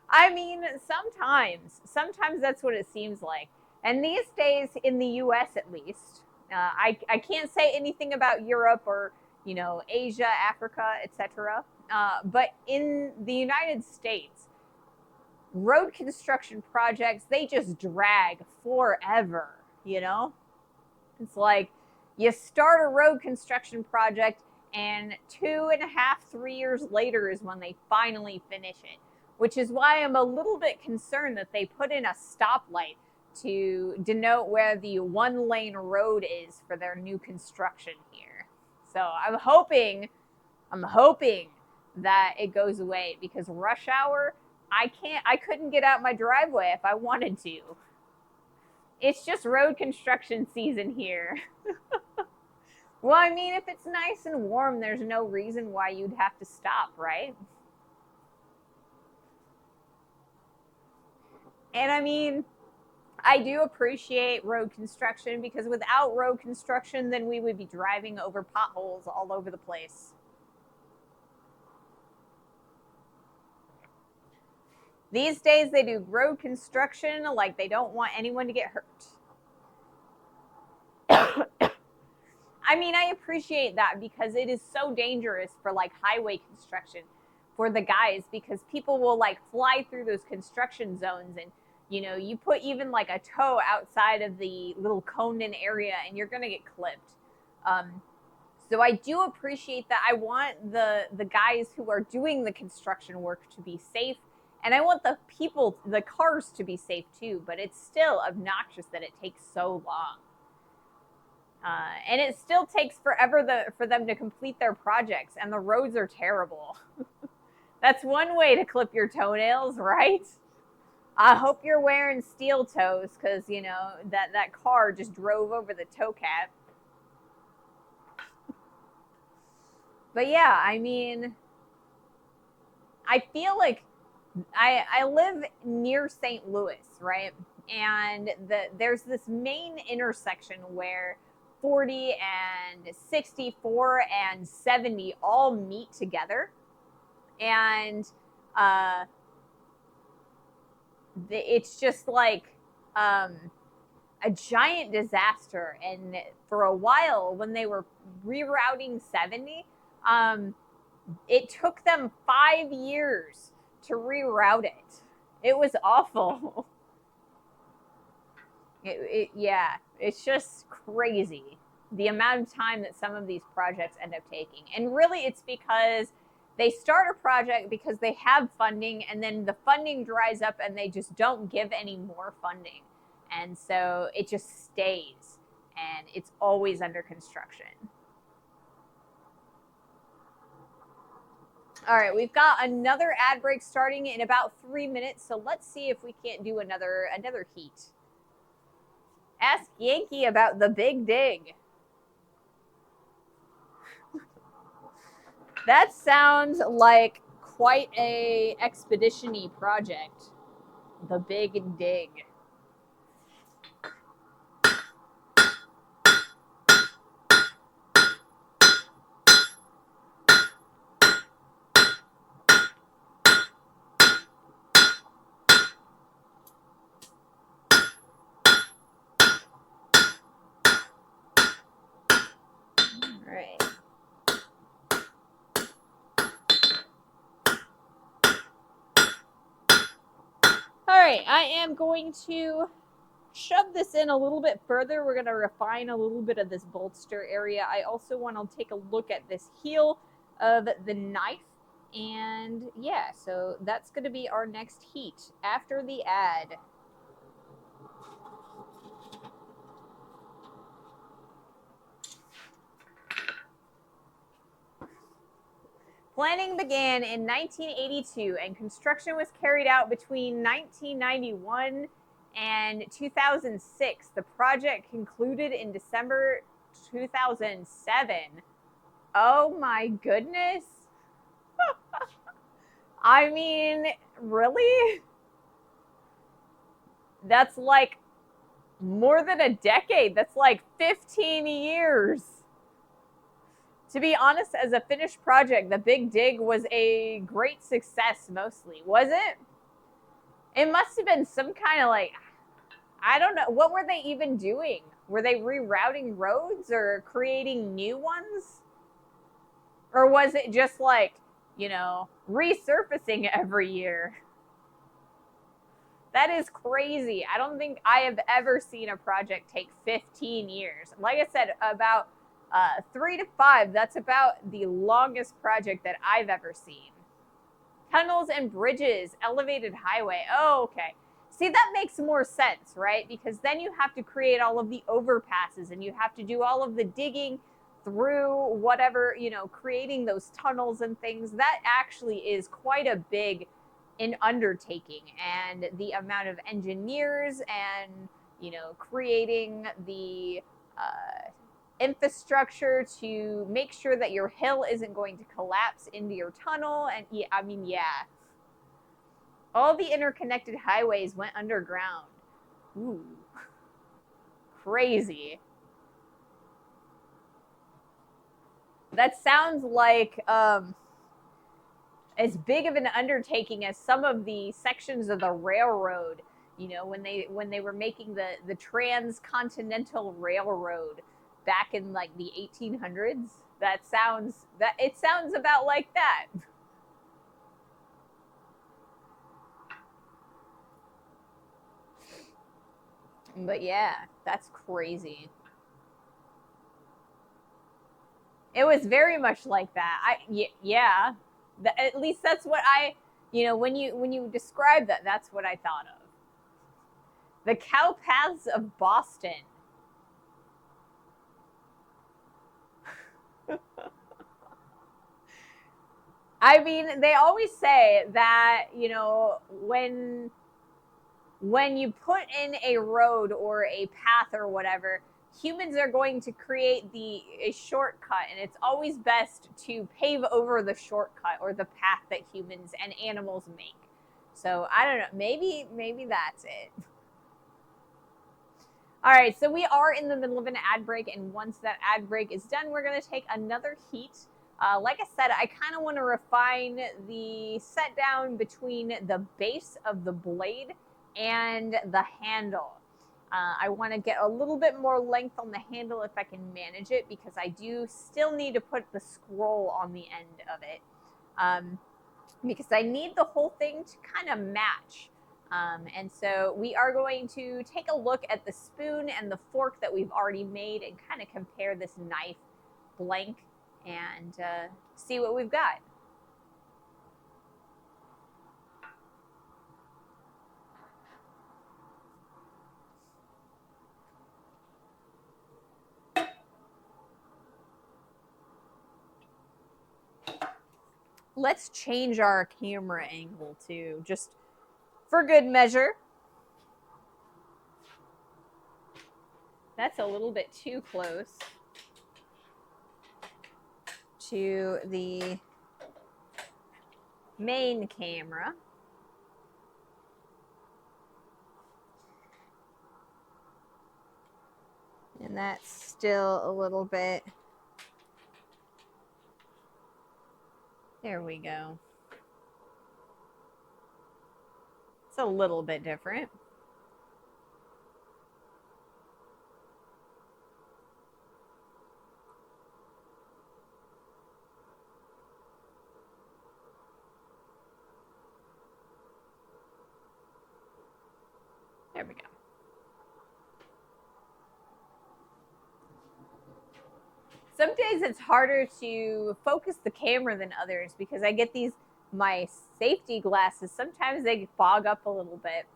I mean, sometimes that's what it seems like. And these days, in the US at least, I can't say anything about Europe or, you know, Asia, Africa, etc. But in the United States, road construction projects, they just drag forever, you know? It's like you start a road construction project and 2.5, 3 years later is when they finally finish it, which is why I'm a little bit concerned that they put in a stoplight to denote where the 1-lane road is for their new construction here. So I'm hoping that it goes away, because rush hour, I couldn't get out my driveway if I wanted to. It's just road construction season here. Well, I mean, if it's nice and warm, there's no reason why you'd have to stop, right? And I mean, I do appreciate road construction, because without road construction, then we would be driving over potholes all over the place. These days, they do road construction like they don't want anyone to get hurt. I mean, I appreciate that, because it is so dangerous for like highway construction for the guys, because people will like fly through those construction zones, and you know, you put even like a toe outside of the little coned-in area and you're gonna get clipped. So I do appreciate that. I want the guys who are doing the construction work to be safe, and I want the people, the cars, to be safe too. But it's still obnoxious that it takes so long. And it still takes forever for them to complete their projects, and the roads are terrible. That's one way to clip your toenails, right? I hope you're wearing steel toes, because, you know, that car just drove over the toe cap. But yeah, I mean, I feel like I live near St. Louis, right? And there's this main intersection where 40 and 64 and 70 all meet together. And it's just like a giant disaster. And for a while, when they were rerouting 70, It took them 5 years to reroute it. It was awful. Yeah, it's just crazy the amount of time that some of these projects end up taking. And really, it's because they start a project because they have funding, and then the funding dries up and they just don't give any more funding. And so it just stays, and it's always under construction. All right, we've got another ad break starting in about 3 minutes, so let's see if we can't do another heat. Ask Yankee about the big dig. That sounds like quite a expedition-y project. The big dig. All right, I am going to shove this in a little bit further. We're going to refine a little bit of this bolster area. I also want to take a look at this heel of the knife. And yeah, so that's going to be our next heat after the ad. Planning began in 1982 and construction was carried out between 1991 and 2006. The project concluded in December 2007. Oh my goodness. I mean, really? That's like more than a decade. That's like 15 years. To be honest, as a finished project, the Big Dig was a great success mostly. Was it? It must have been some kind of like, I don't know. What were they even doing? Were they rerouting roads or creating new ones? Or was it just like, you know, resurfacing every year? That is crazy. I don't think I have ever seen a project take 15 years. Like I said, about 3 to 5, that's about the longest project that I've ever seen. Tunnels and bridges, elevated highway. Oh, okay. See, that makes more sense, right? Because then you have to create all of the overpasses and you have to do all of the digging through whatever, you know, creating those tunnels and things. That actually is quite a big undertaking, and the amount of engineers and, you know, creating the infrastructure to make sure that your hill isn't going to collapse into your tunnel. And yeah, I mean, yeah. All the interconnected highways went underground. Ooh. Crazy. That sounds like as big of an undertaking as some of the sections of the railroad, you know, when they were making the transcontinental railroad back in like the 1800s. It sounds about like that. But yeah, that's crazy. It was very much like that. Yeah. At least that's what I, you know, when you describe that, that's what I thought of. The cow paths of Boston. I mean, they always say that, you know, when you put in a road or a path or whatever, humans are going to create a shortcut, and it's always best to pave over the shortcut or the path that humans and animals make. So I don't know, maybe that's it. All right, so we are in the middle of an ad break, and once that ad break is done, we're going to take another heat. Like I said, I kind of want to refine the set down between the base of the blade and the handle. I want to get a little bit more length on the handle if I can manage it, because I do still need to put the scroll on the end of it. because I need the whole thing to kind of match. And so we are going to take a look at the spoon and the fork that we've already made and kind of compare this knife blank and see what we've got. Let's change our camera angle too, just for good measure. That's a little bit too close to the main camera. And that's still a little bit. There we go. It's a little bit different. There we go. Some days it's harder to focus the camera than others because I get my safety glasses. Sometimes they fog up a little bit.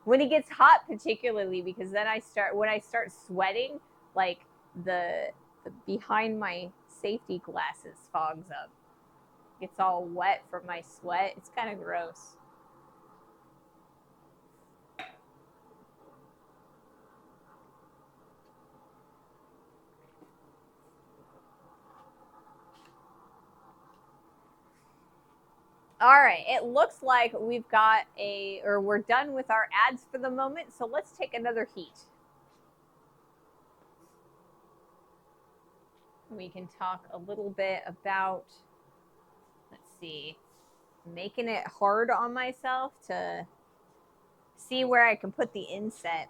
When it gets hot, particularly, because then when I start sweating, like the behind my safety glasses fogs up. It's all wet from my sweat. It's kind of gross. All right, it looks like we're done with our ads for the moment, so let's take another heat. We can talk a little bit about, let's see, making it hard on myself to see where I can put the inset.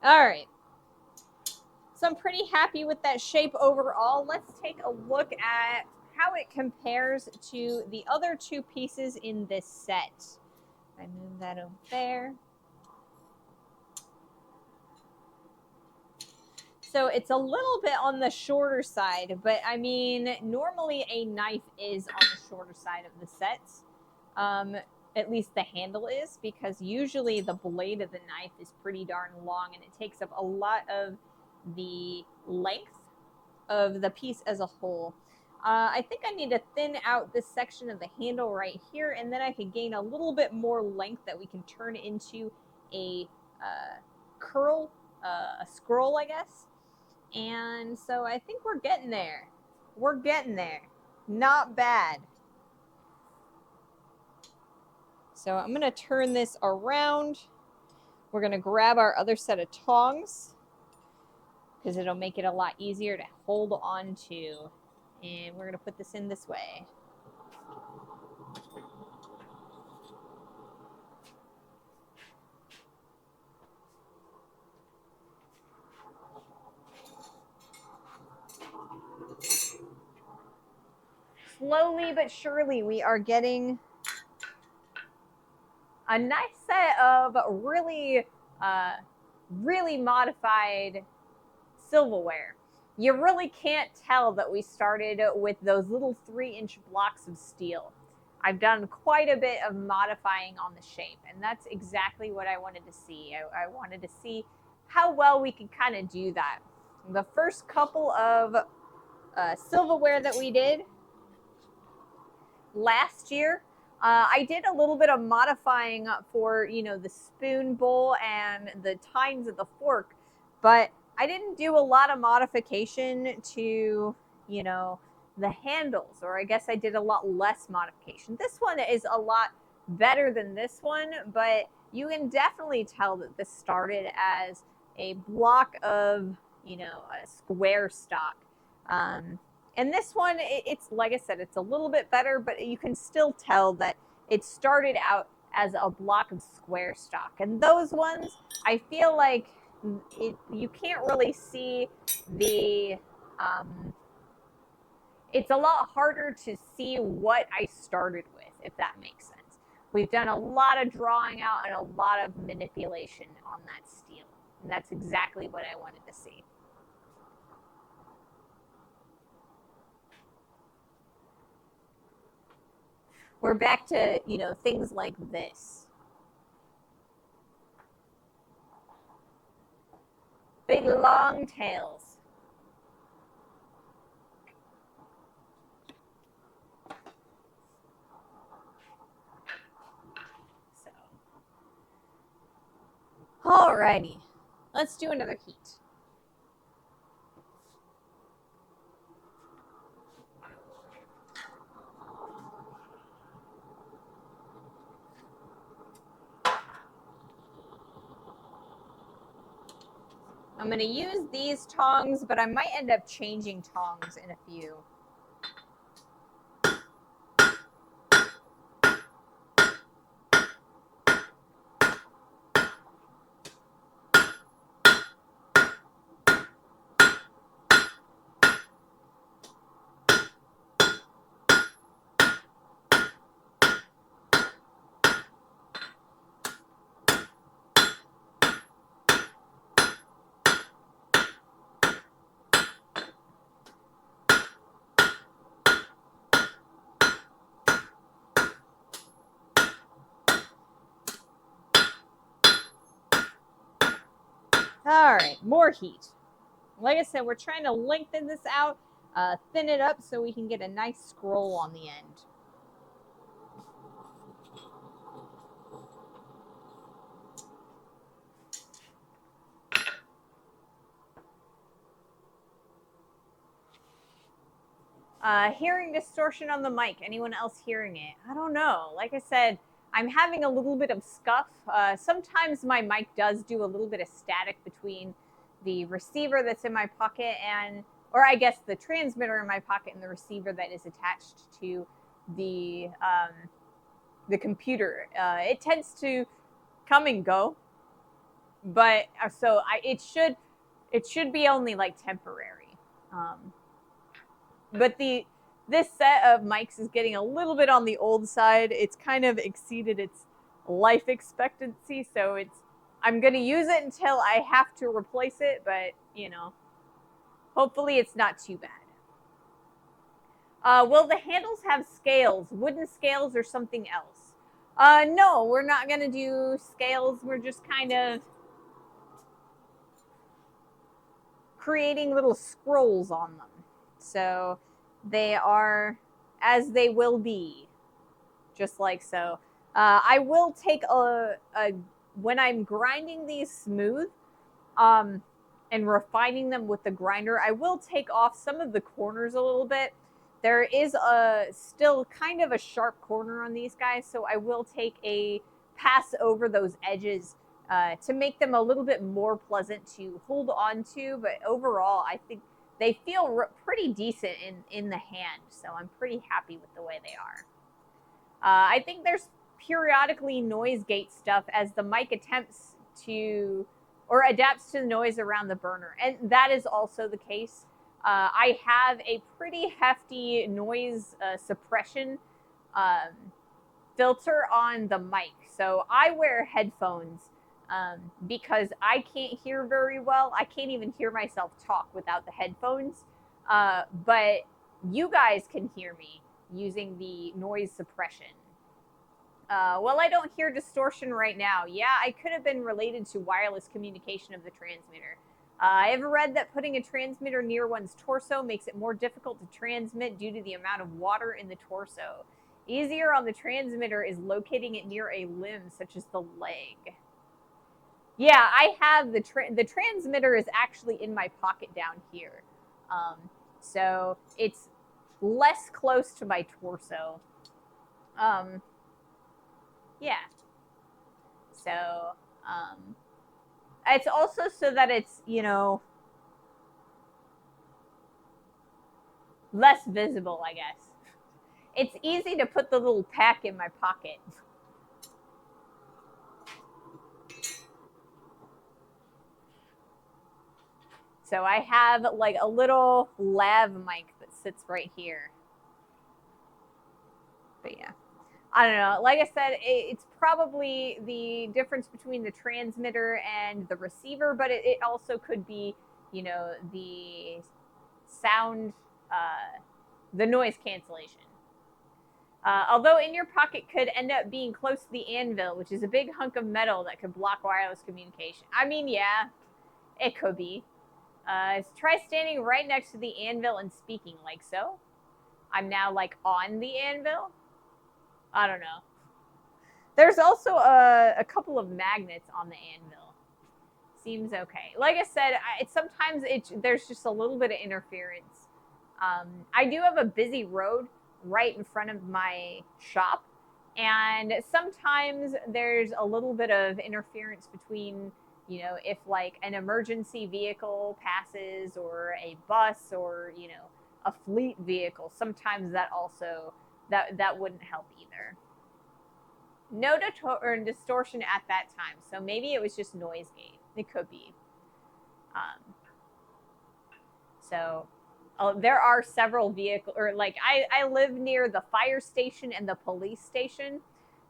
All right. So I'm pretty happy with that shape overall. Let's take a look at how it compares to the other two pieces in this set. I move that over there. So it's a little bit on the shorter side, but I mean, normally a knife is on the shorter side of the set. At least the handle is, because usually the blade of the knife is pretty darn long and it takes up a lot of the length of the piece as a whole. I think I need to thin out this section of the handle right here, and then I can gain a little bit more length that we can turn into a curl, a scroll, I guess. And so I think we're getting there. We're getting there. Not bad. So I'm going to turn this around. We're going to grab our other set of tongs because it'll make it a lot easier to hold on to. And we're going to put this in this way. Slowly but surely, we are getting a nice set of really modified silverware. You really can't tell that we started with those little 3-inch blocks of steel. I've done quite a bit of modifying on the shape, and that's exactly what I wanted to see. I wanted to see how well we could kind of do that. The first couple of silverware that we did last year I did a little bit of modifying for, the spoon bowl and the tines of the fork, but I didn't do a lot of modification to, you know, the handles, or I guess I did a lot less modification. This one is a lot better than this one, but you can definitely tell that this started as a block of, a square stock. Um, and this one, it's like I said, it's a little bit better, but you can still tell that it started out as a block of square stock. And those ones, I feel like you can't really see the. It's a lot harder to see what I started with, if that makes sense. We've done a lot of drawing out and a lot of manipulation on that steel. And that's exactly what I wanted to see. We're back to, things like this. Big long tails. So, alrighty. Let's do another heat. I'm going to use these tongs, but I might end up changing tongs in a few. All right, more heat. Like I said, we're trying to lengthen this out, thin it up so we can get a nice scroll on the end. Hearing distortion on the mic. Anyone else hearing it? I don't know. Like I said, I'm having a little bit of scuff. Sometimes my mic does do a little bit of static between the receiver that's in my pocket or I guess the transmitter in my pocket and the receiver that is attached to the computer. It tends to come and go, but it should be only like temporary. But this set of mics is getting a little bit on the old side. It's kind of exceeded its life expectancy, so I'm going to use it until I have to replace it, but hopefully it's not too bad. Will the handles have scales, wooden scales or something else? No, we're not going to do scales. We're just kind of creating little scrolls on them. So they are as they will be, just like so. I will take when I'm grinding these smooth and refining them with the grinder, I will take off some of the corners a little bit. There is still kind of a sharp corner on these guys, so I will take a pass over those edges to make them a little bit more pleasant to hold on to. But overall, I think they feel pretty decent in the hand, so I'm pretty happy with the way they are. I think there's periodically noise gate stuff as the mic attempts to or adapts to the noise around the burner, and that is also the case. I have a pretty hefty noise suppression filter on the mic, so I wear headphones because I can't hear very well. I can't even hear myself talk without the headphones, but you guys can hear me using the noise suppression. Well, I don't hear distortion right now. Yeah, I could have been related to wireless communication of the transmitter. I have read that putting a transmitter near one's torso makes it more difficult to transmit due to the amount of water in the torso. Easier on the transmitter is locating it near a limb, such as the leg. Yeah, I have the transmitter is actually in my pocket down here. So it's less close to my torso. Yeah. So, it's also so that it's, less visible, I guess. It's easy to put the little pack in my pocket. So I have like a little lav mic that sits right here. But yeah, I don't know. Like I said, it's probably the difference between the transmitter and the receiver, but it also could be, the sound, the noise cancellation. Although in your pocket could end up being close to the anvil, which is a big hunk of metal that could block wireless communication. I mean, yeah, it could be. Try standing right next to the anvil and speaking like so. I'm now like on the anvil. I don't know. There's also a couple of magnets on the anvil. Seems okay. Like I said, sometimes there's just a little bit of interference. I do have a busy road right in front of my shop, and sometimes there's a little bit of interference between, if like an emergency vehicle passes or a bus or, a fleet vehicle, sometimes that also that wouldn't help either. No distortion at that time, so maybe it was just noise gate. It could be. So there are several vehicles, or like I live near the fire station and the police station.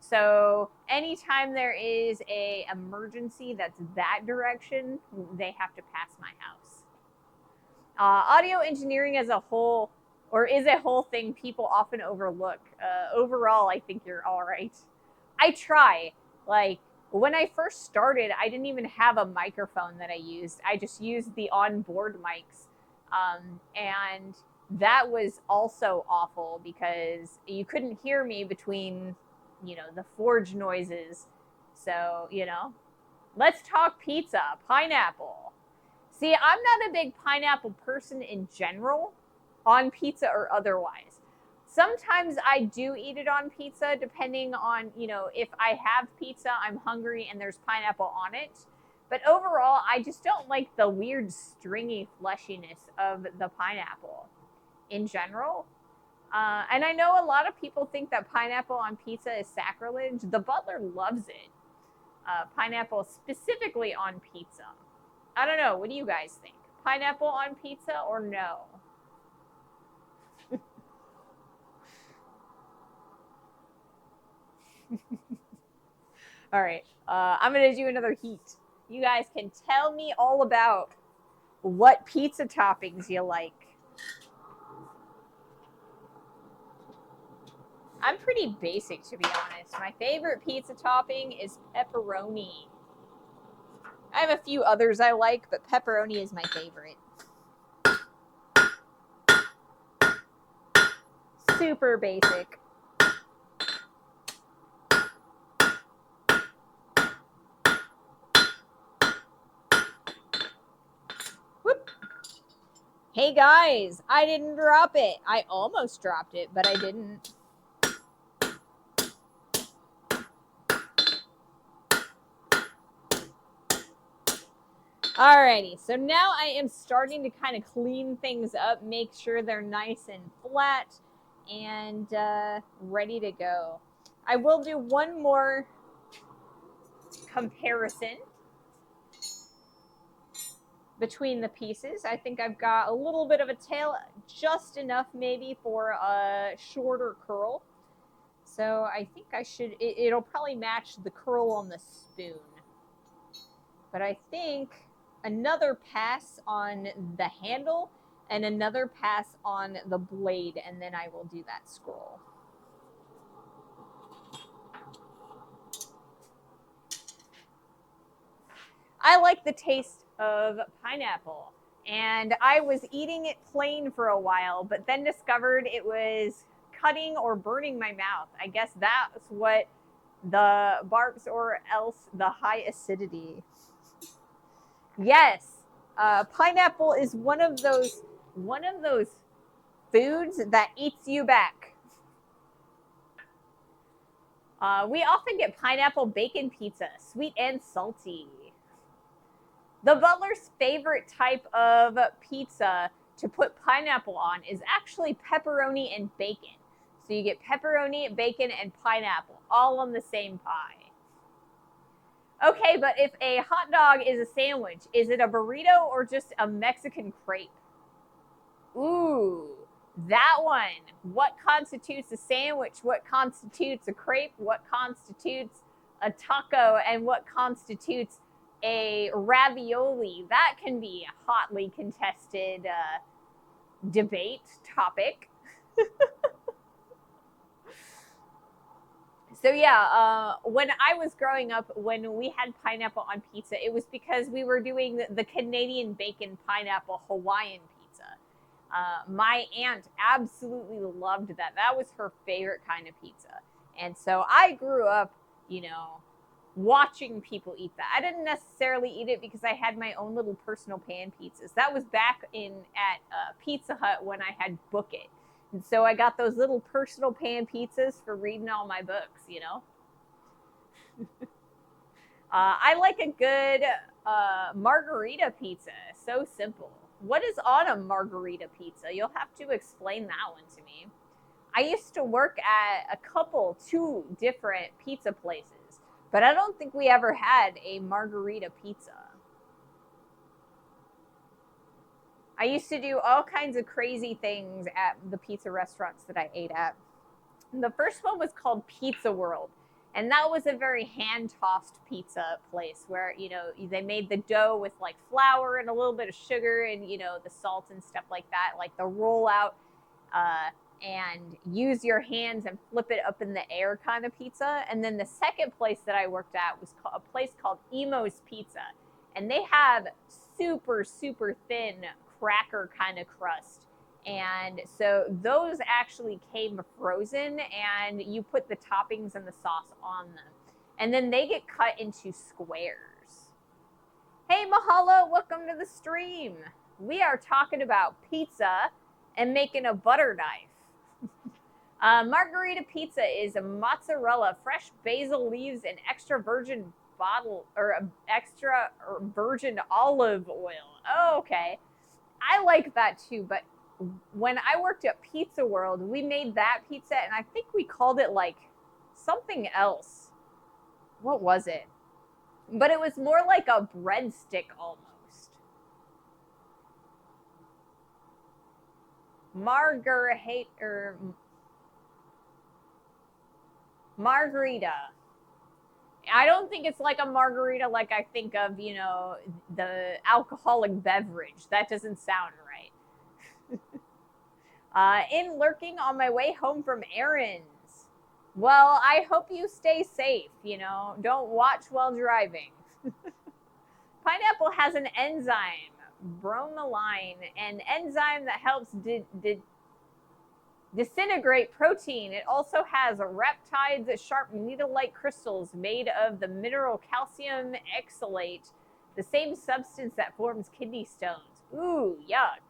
So anytime there is a emergency that's that direction, they have to pass my house. Audio engineering as a whole, or is a whole thing people often overlook. Overall, I think you're all right. I try. Like, when I first started, I didn't even have a microphone that I used. I just used the onboard mics. And that was also awful because you couldn't hear me between, the forge noises. So, let's talk pizza, pineapple. See, I'm not a big pineapple person in general, on pizza or otherwise. Sometimes I do eat it on pizza, depending on, if I have pizza, I'm hungry, and there's pineapple on it. But overall, I just don't like the weird stringy fleshiness of the pineapple in general. And I know a lot of people think that pineapple on pizza is sacrilege. The butler loves it. Pineapple specifically on pizza. I don't know. What do you guys think? Pineapple on pizza or no? All right. I'm going to do another heat. You guys can tell me all about what pizza toppings you like. I'm pretty basic, to be honest. My favorite pizza topping is pepperoni. I have a few others I like, but pepperoni is my favorite. Super basic. Whoop. Hey guys, I didn't drop it. I almost dropped it, but I didn't. Alrighty, so now I am starting to kind of clean things up, make sure they're nice and flat and ready to go. I will do one more comparison between the pieces. I think I've got a little bit of a tail, just enough maybe for a shorter curl. So I think it'll probably match the curl on the spoon. But I think another pass on the handle and another pass on the blade, and then I will do that scroll. I like the taste of pineapple, and I was eating it plain for a while, but then discovered it was cutting or burning my mouth. I guess that's what the barks, or else the high acidity. Yes, pineapple is one of those foods that eats you back. We often get pineapple bacon pizza, sweet and salty. The butler's favorite type of pizza to put pineapple on is actually pepperoni and bacon. So you get pepperoni, bacon, and pineapple all on the same pie. Okay, but if a hot dog is a sandwich, is it a burrito or just a Mexican crepe? Ooh, that one. What constitutes a sandwich? What constitutes a crepe? What constitutes a taco? And what constitutes a ravioli? That can be a hotly contested debate topic. So yeah, when I was growing up, when we had pineapple on pizza, it was because we were doing the Canadian bacon pineapple Hawaiian pizza. My aunt absolutely loved that. That was her favorite kind of pizza. And so I grew up, watching people eat that. I didn't necessarily eat it because I had my own little personal pan pizzas. That was back at Pizza Hut when I had Book It. And so I got those little personal pan pizzas for reading all my books, I like a good margarita pizza. So simple. What is on a margarita pizza? You'll have to explain that one to me. I used to work at two different pizza places, but I don't think we ever had a margarita pizza. I used to do all kinds of crazy things at the pizza restaurants that I ate at. The first one was called Pizza World. And that was a very hand-tossed pizza place where, they made the dough with like flour and a little bit of sugar and, the salt and stuff like that, like the rollout, and use your hands and flip it up in the air kind of pizza. And then the second place that I worked at was a place called Emo's Pizza. And they have super, super thin cracker kind of crust. And so those actually came frozen and you put the toppings and the sauce on them. And then they get cut into squares. Hey, Mahalo, welcome to the stream. We are talking about pizza and making a butter knife. Margarita pizza is a mozzarella, fresh basil leaves, and extra virgin olive oil. Oh, okay. I like that too, but when I worked at Pizza World, we made that pizza, and I think we called it like something else. What was it? But it was more like a breadstick almost. Margarita. I don't think it's like a margarita like I think of, the alcoholic beverage. That doesn't sound right. In lurking on my way home from errands. Well, I hope you stay safe, Don't watch while driving. Pineapple has an enzyme, bromelain, an enzyme that helps disintegrate protein. It also has reptides, sharp needle-like crystals made of the mineral calcium oxalate, the same substance that forms kidney stones. Ooh, yuck.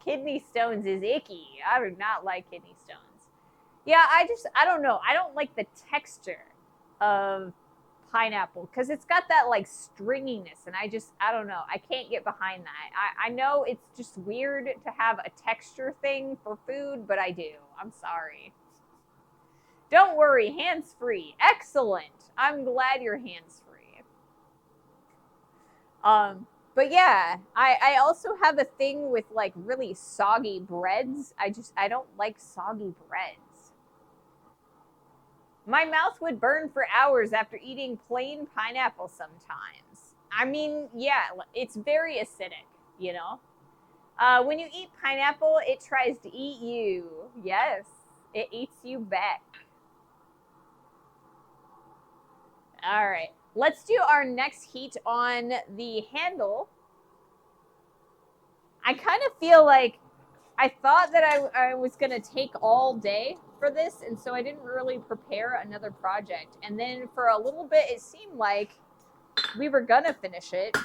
Kidney stones is icky. I do not like kidney stones. Yeah, I don't know. I don't like the texture of pineapple because it's got that like stringiness, and I don't know. I can't get behind that. I know it's just weird to have a texture thing for food, but I do. I'm sorry. Don't worry, hands-free. Excellent. I'm glad you're hands-free. But yeah, I also have a thing with like really soggy breads. I don't like soggy breads. My mouth would burn for hours after eating plain pineapple sometimes. I mean, yeah, it's very acidic, When you eat pineapple, it tries to eat you. Yes, it eats you back. All right. Let's do our next heat on the handle. I kind of feel like I thought that I was going to take all day for this, and so I didn't really prepare another project. And then for a little bit, it seemed like we were going to finish it.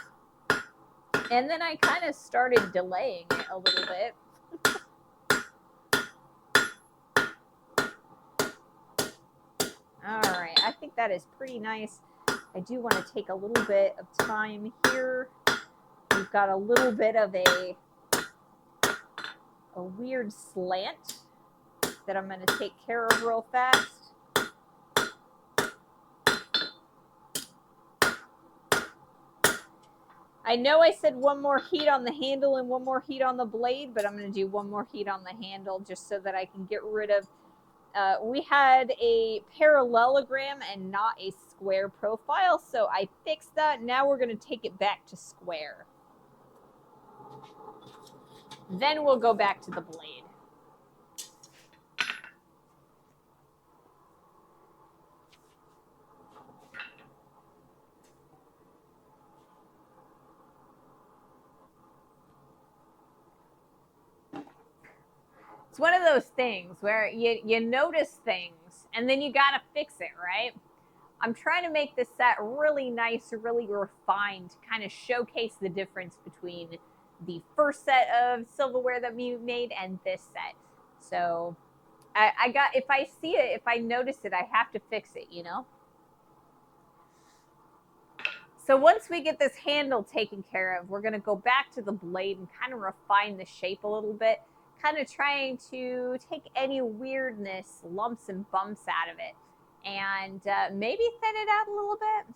And then I kind of started delaying it a little bit. All right, I think that is pretty nice. I do want to take a little bit of time here. We've got a little bit of a weird slant that I'm going to take care of real fast. I know I said one more heat on the handle and one more heat on the blade, but I'm going to do one more heat on the handle just so that I can get rid of, we had a parallelogram and not a square profile, so I fixed that. Now we're going to take it back to square. Then we'll go back to the blade. It's one of those things where you notice things and then you got to fix it, right? I'm trying to make this set really nice, really refined, to kind of showcase the difference between the first set of silverware that we made and this set. So I got, if I see it, if I notice it, I have to fix it, you know? So once we get this handle taken care of, we're going to go back to the blade and kind of refine the shape a little bit, kind of trying to take any weirdness, lumps and bumps out of it, and maybe thin it out a little bit.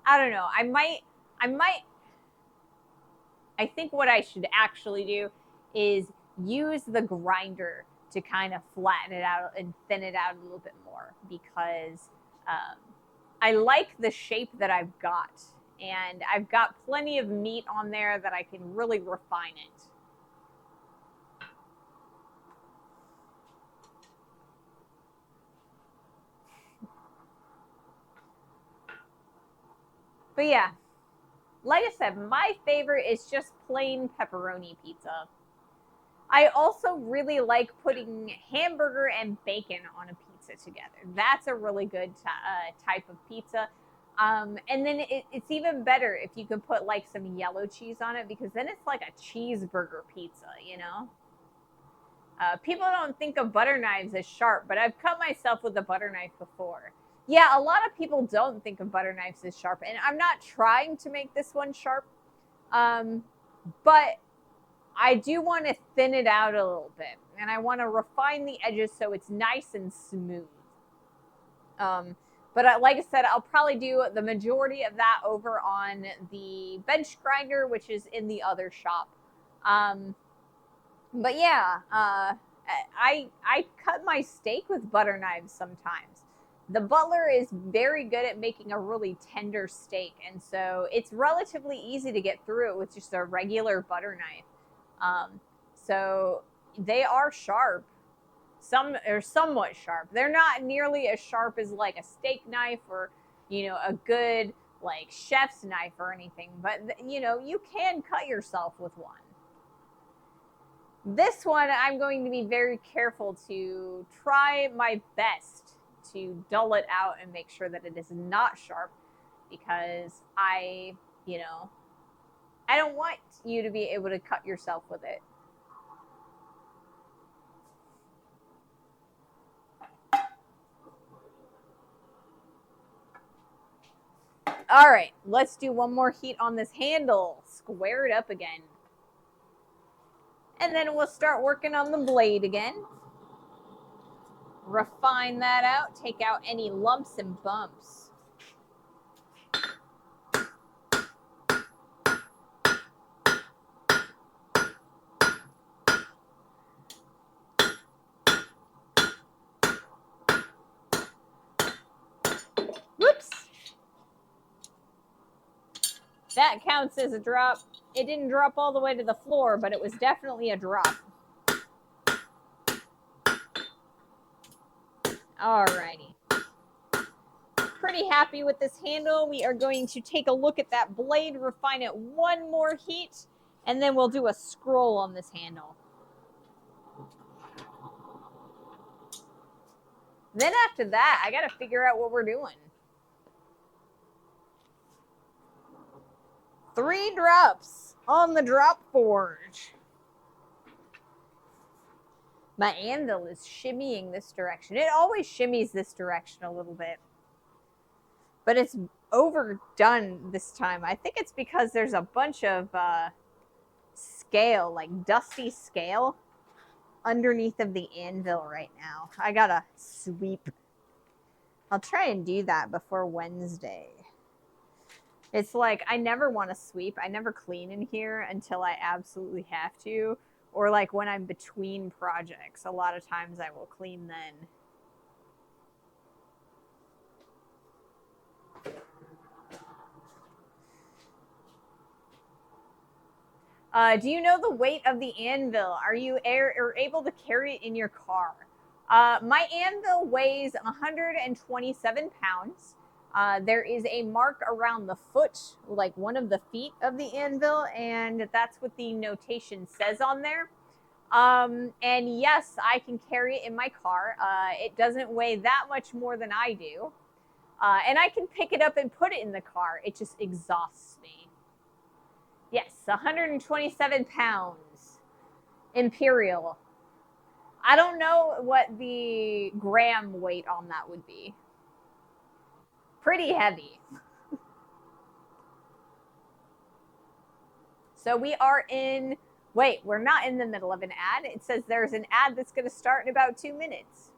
I don't know. I think what I should actually do is use the grinder to kind of flatten it out and thin it out a little bit more, because I like the shape that I've got, and I've got plenty of meat on there that I can really refine it. But yeah, like I said, my favorite is just plain pepperoni pizza. I also really like putting hamburger and bacon on a pizza together. That's a really good type of pizza. And then it's even better if you can put like some yellow cheese on it, because then it's like a cheeseburger pizza, you know? People don't think of butter knives as sharp, but I've cut myself with a butter knife before. Yeah, a lot of people don't think of butter knives as sharp, and I'm not trying to make this one sharp, but I do want to thin it out a little bit, and I want to refine the edges so it's nice and smooth. But like I said, I'll probably do the majority of that over on the bench grinder, which is in the other shop. But yeah, I cut my steak with butter knives sometimes. The butler is very good at making a really tender steak, and so it's relatively easy to get through it with just a regular butter knife. So they are sharp. Some are somewhat sharp. They're not nearly as sharp as like a steak knife or, you know, a good like chef's knife or anything, but you know, you can cut yourself with one. This one, I'm going to be very careful to try my best to dull it out and make sure that it is not sharp, because I don't want you to be able to cut yourself with it. All right, let's do one more heat on this handle. Square it up again. And then we'll start working on the blade again. Refine that out, take out any lumps and bumps. Whoops. That counts as a drop. It didn't drop all the way to the floor, but it was definitely a drop. Alrighty. Pretty happy with this handle. We are going to take a look at that blade, refine it one more heat, and then we'll do a scroll on this handle. Then after that, I got to figure out what we're doing. 3 drops on the drop forge. My anvil is shimmying this direction. It always shimmies this direction a little bit. But it's overdone this time. I think it's because there's a bunch of scale, like dusty scale, underneath of the anvil right now. I gotta sweep. I'll try and do that before Wednesday. It's like I never want to sweep. I never clean in here until I absolutely have to. Or like when I'm between projects. A lot of times I will clean then. Do you know the weight of the anvil? Are you able to carry it in your car? My anvil weighs 127 pounds. There is a mark around the foot, like one of the feet of the anvil, and that's what the notation says on there. And yes, I can carry it in my car. It doesn't weigh that much more than I do. And I can pick it up and put it in the car. It just exhausts me. Yes, 127 pounds. Imperial. I don't know what the gram weight on that would be. Pretty heavy. So we are in, wait, we're not in the middle of an ad. It says there's an ad that's going to start in about 2 minutes.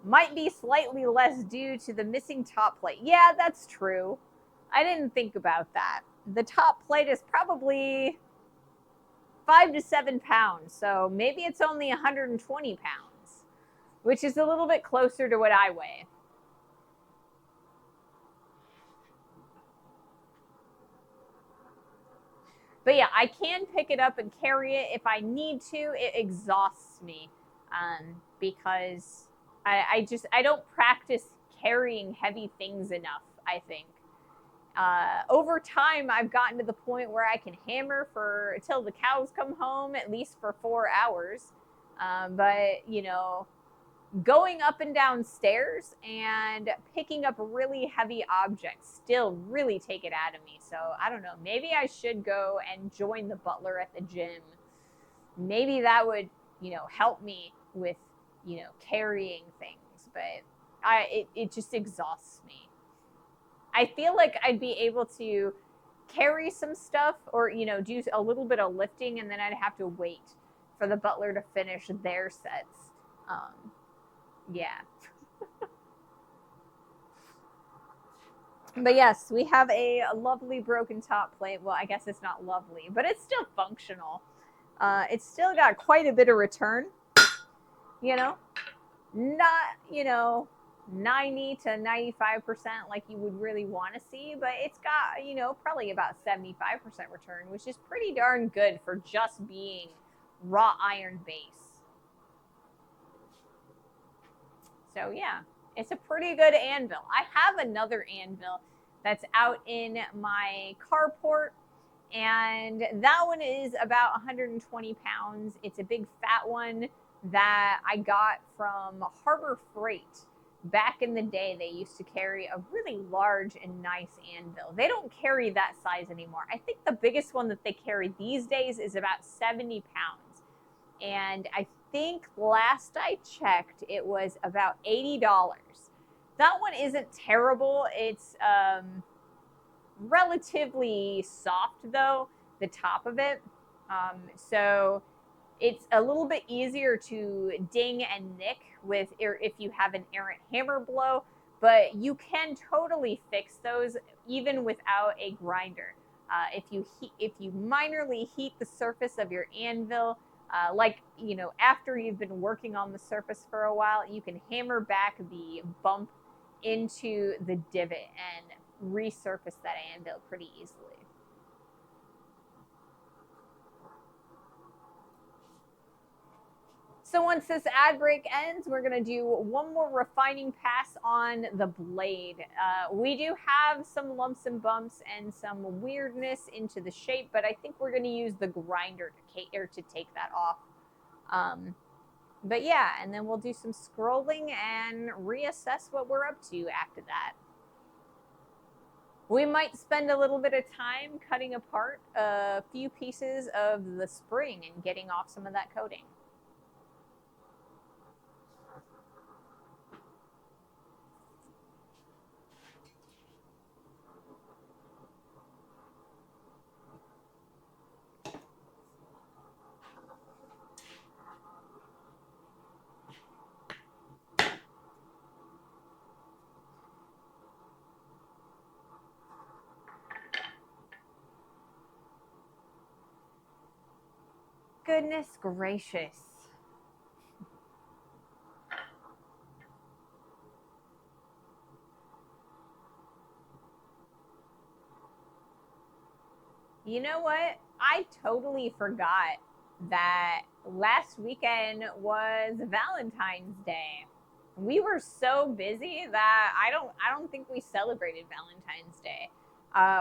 Might be slightly less due to the missing top plate. Yeah, that's true. I didn't think about that. The top plate is probably 5 to 7 pounds. So maybe it's only 120 pounds, which is a little bit closer to what I weigh. But yeah, I can pick it up and carry it if I need to. It exhausts me because I don't practice carrying heavy things enough, I think. Over time, I've gotten to the point where I can hammer for until the cows come home, at least for 4 hours. But, you know, going up and down stairs and picking up really heavy objects still really take it out of me. So I don't know. Maybe I should go and join the butler at the gym. Maybe that would, you know, help me with, you know, carrying things. But it just exhausts me. I feel like I'd be able to carry some stuff or, you know, do a little bit of lifting, and then I'd have to wait for the butler to finish their sets. Yeah. But yes, we have a lovely broken top plate. Well, I guess it's not lovely, but it's still functional. It's still got quite a bit of return, you know, not, you know, 90 to 95% like you would really want to see, but it's got, you know, probably about 75% return, which is pretty darn good for just being raw iron base. So yeah, it's a pretty good anvil. I have another anvil that's out in my carport, and that one is about 120 pounds. It's a big fat one that I got from Harbor Freight. Back in the day, they used to carry a really large and nice anvil. They don't carry that size anymore. I think the biggest one that they carry these days is about 70 pounds. And I think last I checked, it was about $80. That one isn't terrible. It's relatively soft, though, the top of it. So it's a little bit easier to ding and nick with if you have an errant hammer blow, but you can totally fix those even without a grinder. If you minorly heat the surface of your anvil, like, you know, after you've been working on the surface for a while, you can hammer back the bump into the divot and resurface that anvil pretty easily. So once this ad break ends, we're going to do one more refining pass on the blade. We do have some lumps and bumps and some weirdness into the shape, but I think we're going to use the grinder to take that off. But yeah, and then we'll do some scrolling and reassess what we're up to after that. We might spend a little bit of time cutting apart a few pieces of the spring and getting off some of that coating. Goodness gracious. You know what? I totally forgot that last weekend was Valentine's Day. We were so busy that I don't think we celebrated Valentine's Day.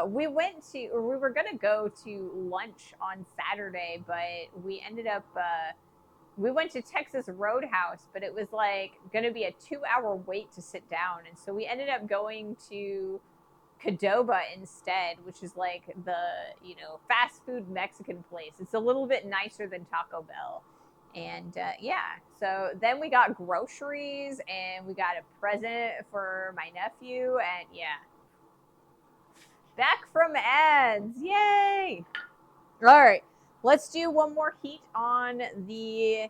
We were gonna go to lunch on Saturday, but we ended up we went to Texas Roadhouse, but it was like gonna be a 2 hour wait to sit down, and so we ended up going to Qdoba instead, which is like the, fast food Mexican place. It's a little bit nicer than Taco Bell. And yeah, so then we got groceries and we got a present for my nephew. And yeah, back from ads. Yay! All right, let's do one more heat on the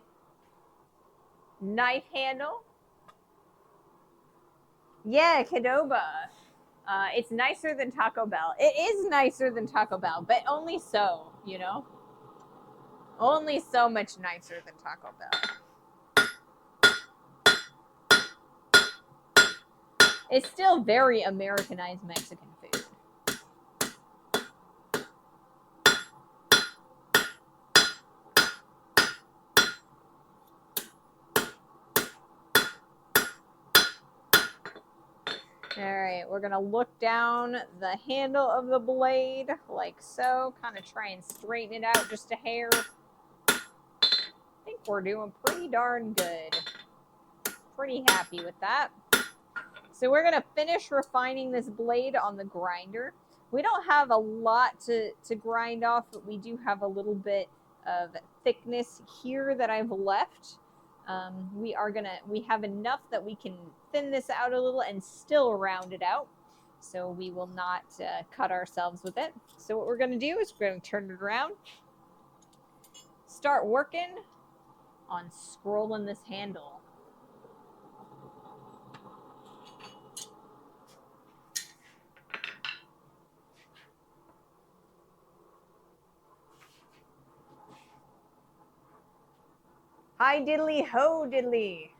knife handle. Yeah, Qdoba. It's nicer than Taco Bell. It is nicer than Taco Bell, but only so, Only so much nicer than Taco Bell. It's still very Americanized Mexican food. All right, we're gonna look down the handle of the blade like so, kind of try and straighten it out just a hair. I think we're doing pretty darn good. Pretty happy with that. So we're gonna finish refining this blade on the grinder. We don't have a lot to grind off, but we do have a little bit of thickness here that I've left. We have enough that we can thin this out a little and still round it out. So we will not cut ourselves with it. So what we're going to do is we're going to turn it around, start working on scrolling this handle. Hi diddly ho diddly.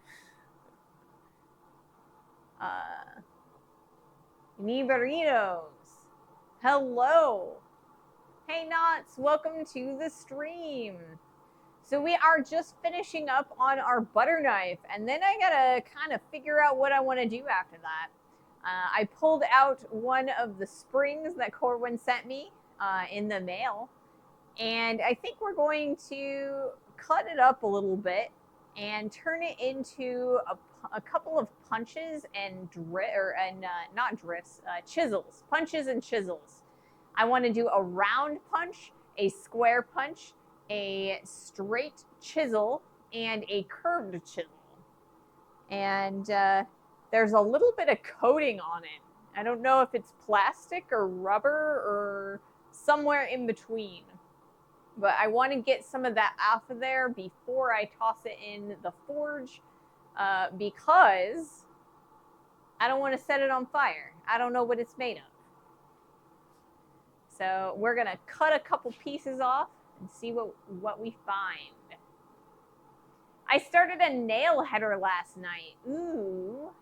Burritos. Hello. Hey Knots, welcome to the stream. So we are just finishing up on our butter knife, and then I gotta kind of figure out what I want to do after that. I pulled out one of the springs that Corwin sent me in the mail, and I think we're going to cut it up a little bit and turn it into a couple of punches and not drifts, chisels, punches and chisels. I want to do a round punch, a square punch, a straight chisel, and a curved chisel. And there's a little bit of coating on it. I don't know if it's plastic or rubber or somewhere in between. But I want to get some of that off of there before I toss it in the forge because I don't want to set it on fire. I don't know what it's made of. So we're going to cut a couple pieces off and see what we find. I started a nail header last night. Ooh.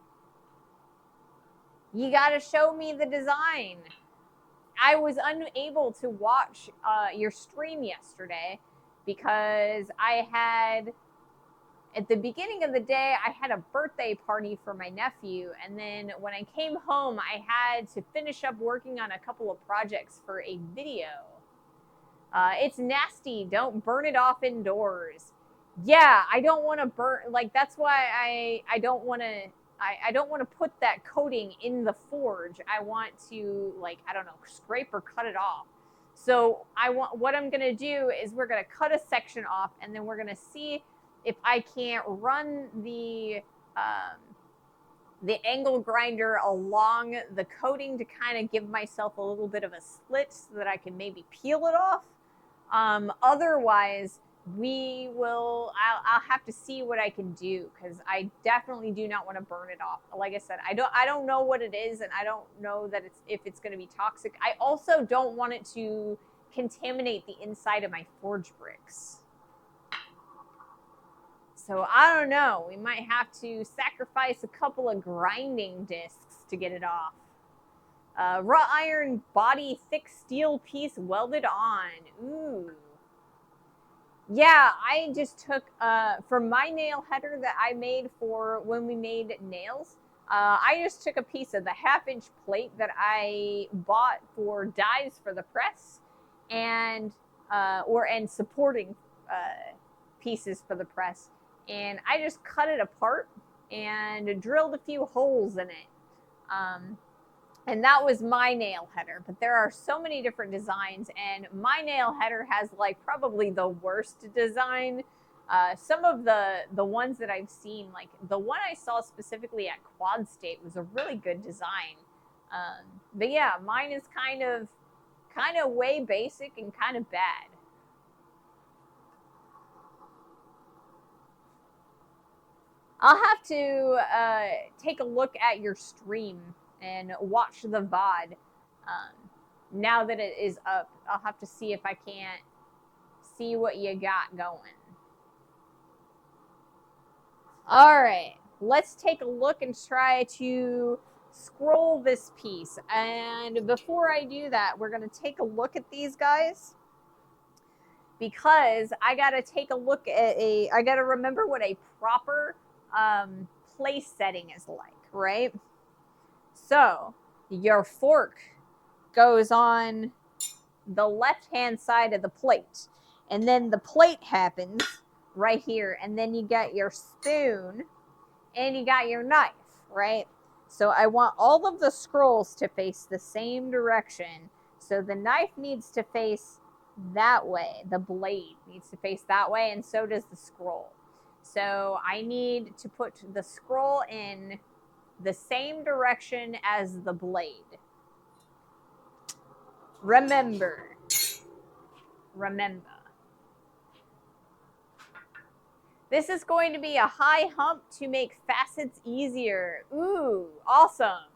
You got to show me the design. I was unable to watch your stream yesterday because I had, at the beginning of the day, I had a birthday party for my nephew. And then when I came home, I had to finish up working on a couple of projects for a video. It's nasty. Don't burn it off indoors. Yeah, I don't want to burn, like, that's why I don't want to, I don't want to put that coating in the forge. I want to, like, I don't know, scrape or cut it off. So what I'm going to do is we're going to cut a section off, and then we're going to see if I can't run the angle grinder along the coating to kind of give myself a little bit of a slit so that I can maybe peel it off. Otherwise, I'll have to see what I can do, because I definitely do not want to burn it off. Like I said, I don't know what it is, and I don't know that if it's going to be toxic. I also don't want it to contaminate the inside of my forge bricks. So I don't know. We might have to sacrifice a couple of grinding discs to get it off. Wrought iron body, thick steel piece welded on. Ooh. Yeah, I just took, for my nail header that I made for when we made nails, I just took a piece of the 1/2-inch plate that I bought for dies for the press, and supporting pieces for the press. And I just cut it apart and drilled a few holes in it. And that was my nail header. But there are so many different designs, and my nail header has, like, probably the worst design. Some of the ones that I've seen, like the one I saw specifically at Quad State, was a really good design. But yeah, mine is kind of way basic and kind of bad. I'll have to take a look at your stream and watch the VOD. Now that it is up, I'll have to see if I can't see what you got going. All right, let's take a look and try to scroll this piece. And before I do that, we're going to take a look at these guys, because I got to take a look at I got to remember what a proper place setting is like, right? So your fork goes on the left-hand side of the plate, and then the plate happens right here, and then you got your spoon and you got your knife, right? So I want all of the scrolls to face the same direction. So the knife needs to face that way, the blade needs to face that way, and so does the scroll. So I need to put the scroll in the same direction as the blade. Remember. This is going to be a high hump to make facets easier. Ooh, awesome.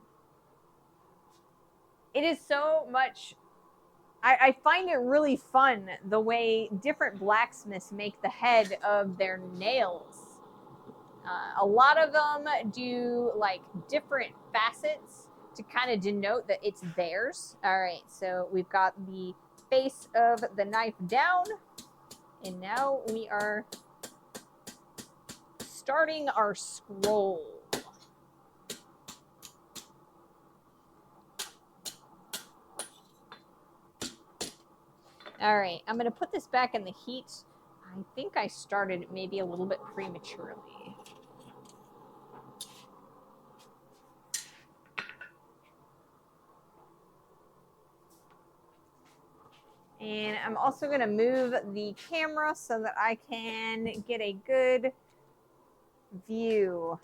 It is so much, I find it really fun the way different blacksmiths make the head of their nails. A lot of them do, like, different facets to kind of denote that it's theirs. All right, so we've got the face of the knife down, and now we are starting our scroll. All right, I'm going to put this back in the heat. I think I started maybe a little bit prematurely. And I'm also going to move the camera so that I can get a good view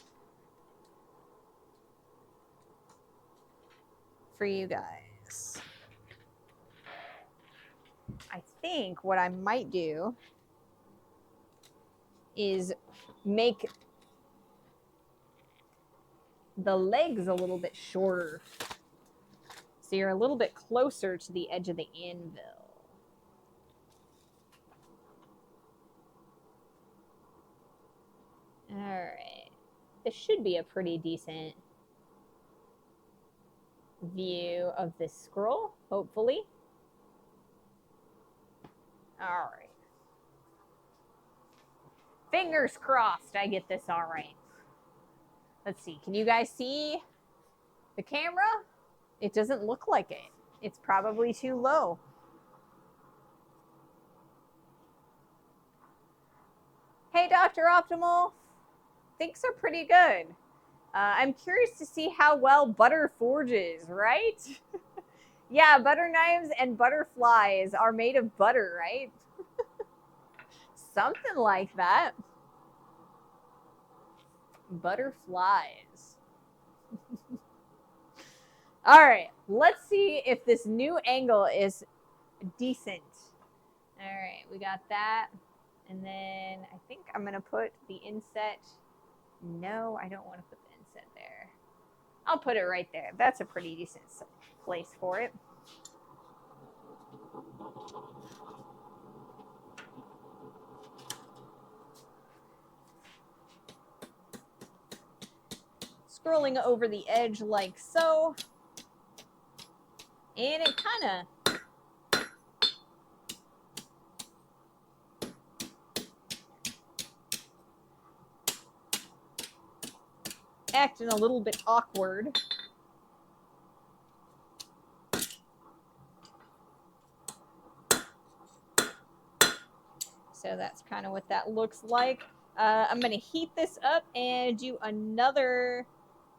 for you guys. I think what I might do is make the legs a little bit shorter, so you're a little bit closer to the edge of the anvil. All right, this should be a pretty decent view of this scroll, hopefully. All right. Fingers crossed I get this all right. Let's see. Can you guys see the camera? It doesn't look like it. It's probably too low. Hey, Dr. Optimal. Things are pretty good. I'm curious to see how well butter forges, right? Yeah, butter knives and butterflies are made of butter, right? Something like that. Butterflies. All right, let's see if this new angle is decent. All right, we got that. And then I think I'm going to put the inset. No, I don't want to put the inset there. I'll put it right there. That's a pretty decent place for it. Scrolling over the edge like so. And it kind of acting a little bit awkward. So that's kind of what that looks like. I'm going to heat this up and do another,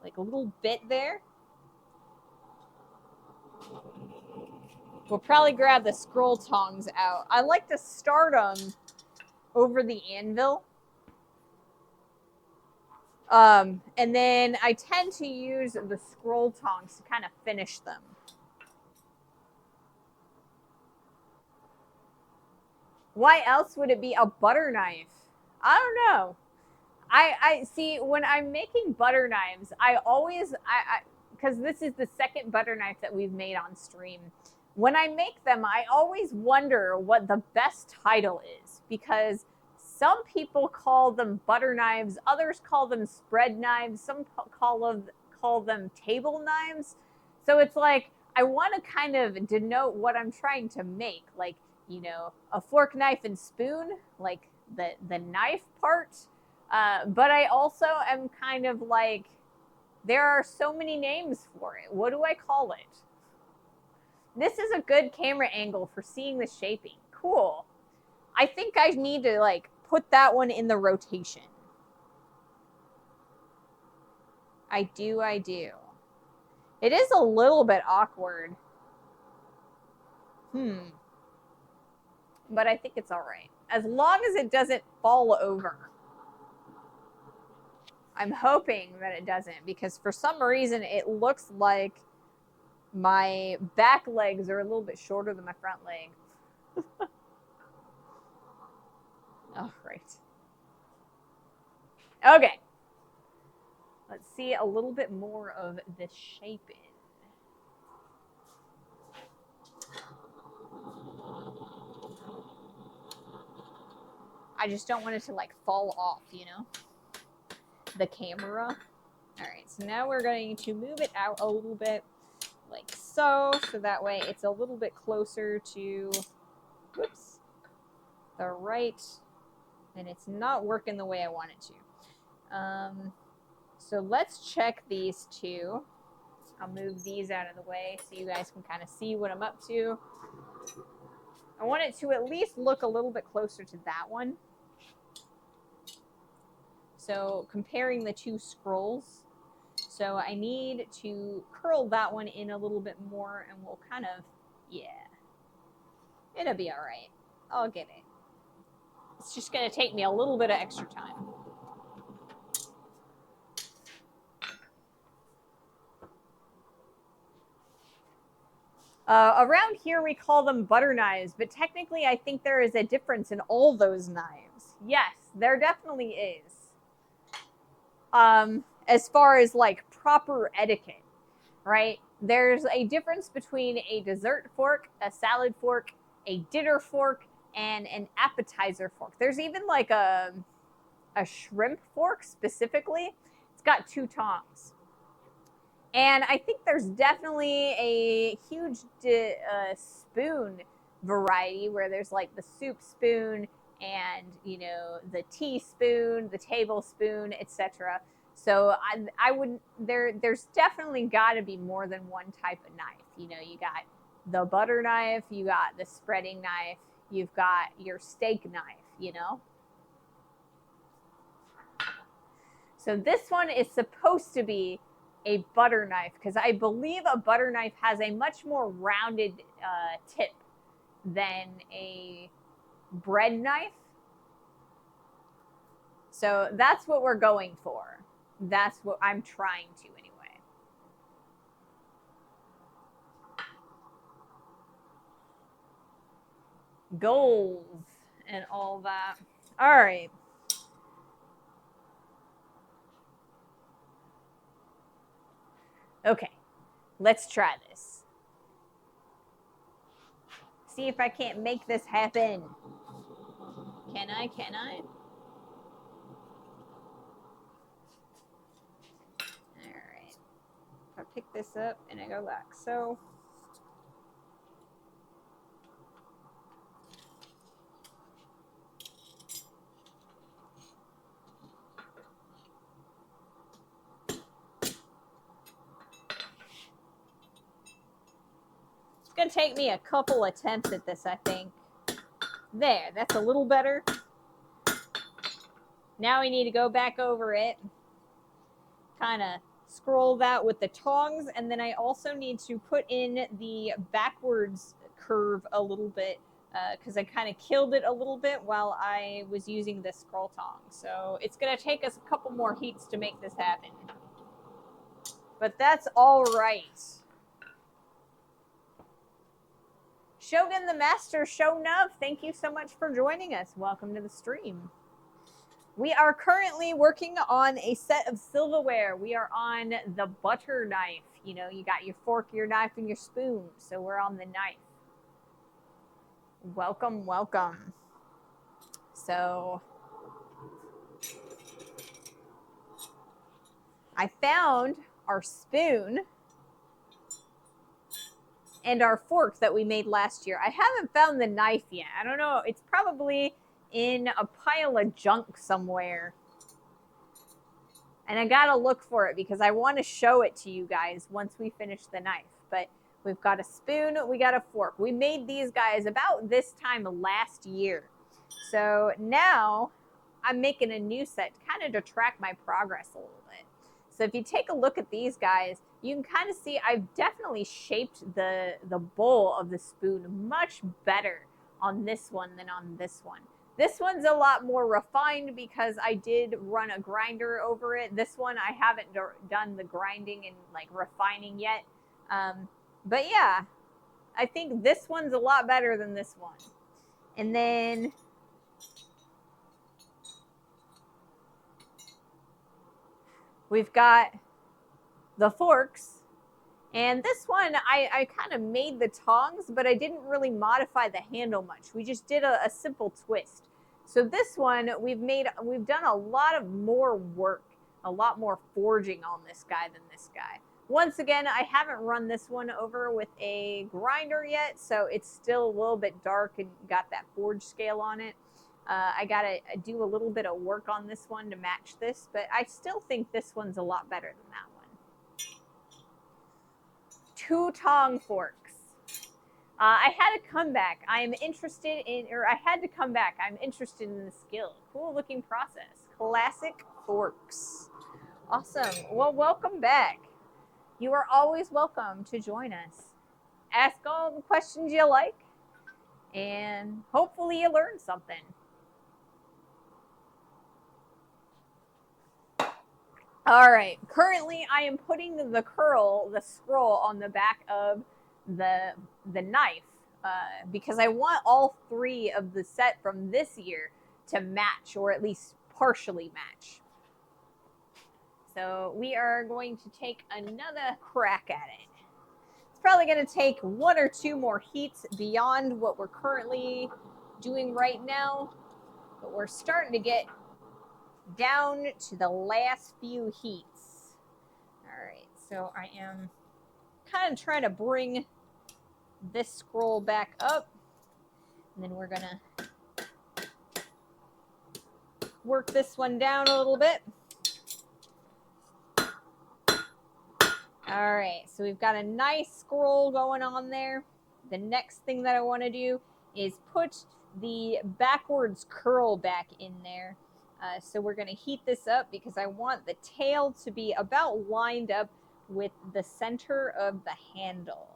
like a little bit there. We'll probably grab the scroll tongs out. I like to start them over the anvil. And then I tend to use the scroll tongs to kind of finish them. Why else would it be a butter knife? I don't know. I see when I'm making butter knives, I because this is the second butter knife that we've made on stream. When I make them, I always wonder what the best title is, because some people call them butter knives, others call them spread knives, some call them table knives. So it's like I want to kind of denote what I'm trying to make, like, you know, a fork, knife, and spoon, like the knife part. But I also am kind of like, there are so many names for it. What do I call it? This is a good camera angle for seeing the shaping. Cool. I think I need to like put that one in the rotation. I do. It is a little bit awkward. But I think it's all right. As long as it doesn't fall over. I'm hoping that it doesn't, because for some reason it looks like my back legs are a little bit shorter than my front leg. Oh, right. Okay. Let's see a little bit more of this shaping. I just don't want it to like fall off, you know, the camera. All right, so now we're going to move it out a little bit like so that way it's a little bit closer to, whoops, the right, and it's not working the way I want it to. So let's check these two. I'll move these out of the way so you guys can kind of see what I'm up to. I want it to at least look a little bit closer to that one. So comparing the two scrolls. So I need to curl that one in a little bit more, and we'll kind of, yeah. It'll be all right. I'll get it. It's just going to take me a little bit of extra time. Around here, we call them butter knives, but technically, I think there is a difference in all those knives. Yes, there definitely is. As far as like proper etiquette, right? There's a difference between a dessert fork, a salad fork, a dinner fork, and an appetizer fork. There's even like a shrimp fork specifically. It's got two tongs. And I think there's definitely a huge spoon variety where there's like the soup spoon and, you know, the teaspoon, the tablespoon, etc. So I would, there's definitely got to be more than one type of knife. You know, you got the butter knife, you got the spreading knife, you've got your steak knife, you know. So this one is supposed to be a butter knife because I believe a butter knife has a much more rounded tip than a bread knife. So that's what we're going for. That's what I'm trying to anyway. Goals and all that. All right. Okay, let's try this. See if I can't make this happen. Can I? Can I? All right. If I pick this up and I go back. So it's going to take me a couple attempts at this, I think. There, that's a little better. Now we need to go back over it. Kind of scroll that with the tongs, and then I also need to put in the backwards curve a little bit because I kind of killed it a little bit while I was using this scroll tong. So it's going to take us a couple more heats to make this happen. But that's all right. Shogun the Master Shonuv, thank you so much for joining us. Welcome to the stream. We are currently working on a set of silverware. We are on the butter knife. You know, you got your fork, your knife, and your spoon. So we're on the knife. Welcome, welcome. So I found our spoon and our fork that we made last year. I haven't found the knife yet. I don't know. It's probably in a pile of junk somewhere. And I gotta look for it because I want to show it to you guys once we finish the knife. But we've got a spoon, we got a fork. We made these guys about this time last year. So now I'm making a new set kind of to track my progress a little bit. So if you take a look at these guys, you can kind of see I've definitely shaped the bowl of the spoon much better on this one than on this one. This one's a lot more refined because I did run a grinder over it. This one I haven't done the grinding and like refining yet. But yeah, I think this one's a lot better than this one. And then we've got the forks. And this one, I kind of made the tongs, but I didn't really modify the handle much. We just did a simple twist. So this one, we've done a lot of more work, a lot more forging on this guy than this guy. Once again, I haven't run this one over with a grinder yet, so it's still a little bit dark and got that forge scale on it. I gotta do a little bit of work on this one to match this, but I still think this one's a lot better than that one. 2 tong forks. I had to come back. I'm interested in the skill. Cool looking process. Classic forks. Awesome. Well, welcome back. You are always welcome to join us. Ask all the questions you like, and hopefully you learn something. All right, currently I am putting the scroll on the back of the knife because I want all 3 of the set from this year to match, or at least partially match. So we are going to take another crack at it. It's probably going to take 1 or 2 more heats beyond what we're currently doing right now, but we're starting to get down to the last few heats. All right, so I am kind of trying to bring this scroll back up, and then we're gonna work this one down a little bit. All right, so we've got a nice scroll going on there. The next thing that I want to do is put the backwards curl back in there. So we're going to heat this up because I want the tail to be about lined up with the center of the handle.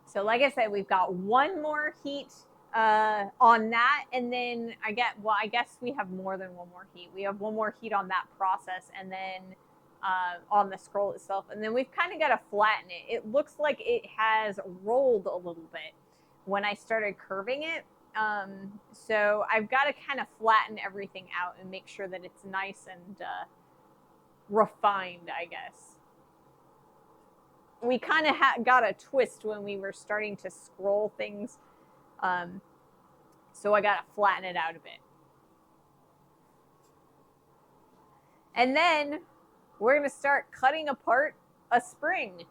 So like I said, we've got one more heat on that, and then I guess we have more than one more heat. We have one more heat on that process, and then on the scroll itself, and then we've kind of got to flatten it. It looks like it has rolled a little bit when I started curving it. So I've got to kind of flatten everything out and make sure that it's nice and refined, I guess. We kind of got a twist when we were starting to scroll things. So I got to flatten it out a bit. And then we're going to start cutting apart a spring.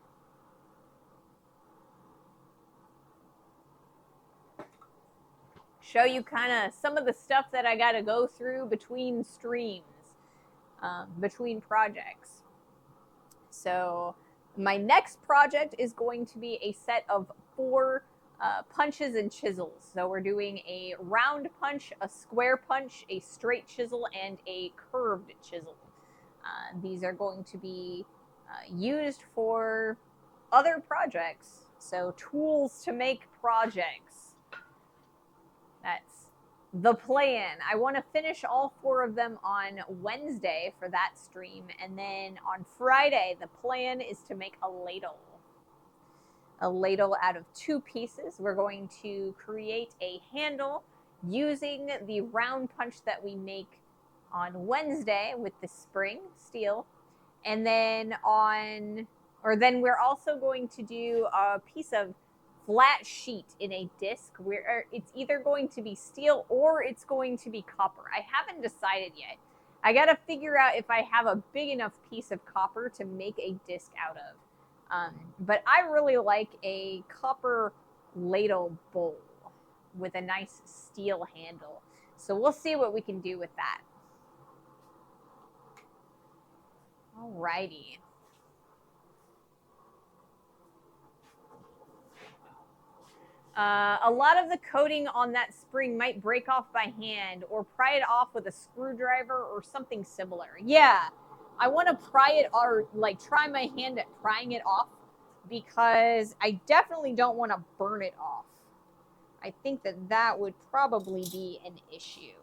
Show you kind of some of the stuff that I got to go through between streams, between projects. So my next project is going to be a set of 4 punches and chisels. So we're doing a round punch, a square punch, a straight chisel, and a curved chisel. These are going to be used for other projects. So tools to make projects. That's the plan. I want to finish all 4 of them on Wednesday for that stream. And then on Friday, the plan is to make a ladle. A ladle out of 2 pieces. We're going to create a handle using the round punch that we make on Wednesday with the spring steel. And then then we're also going to do a piece of flat sheet in a disc where it's either going to be steel or it's going to be copper. I haven't decided yet. I got to figure out if I have a big enough piece of copper to make a disc out of. But I really like a copper ladle bowl with a nice steel handle. So we'll see what we can do with that. Alrighty. A lot of the coating on that spring might break off by hand or pry it off with a screwdriver or something similar. Yeah, I want to pry it or try my hand at prying it off because I definitely don't want to burn it off. I think that would probably be an issue.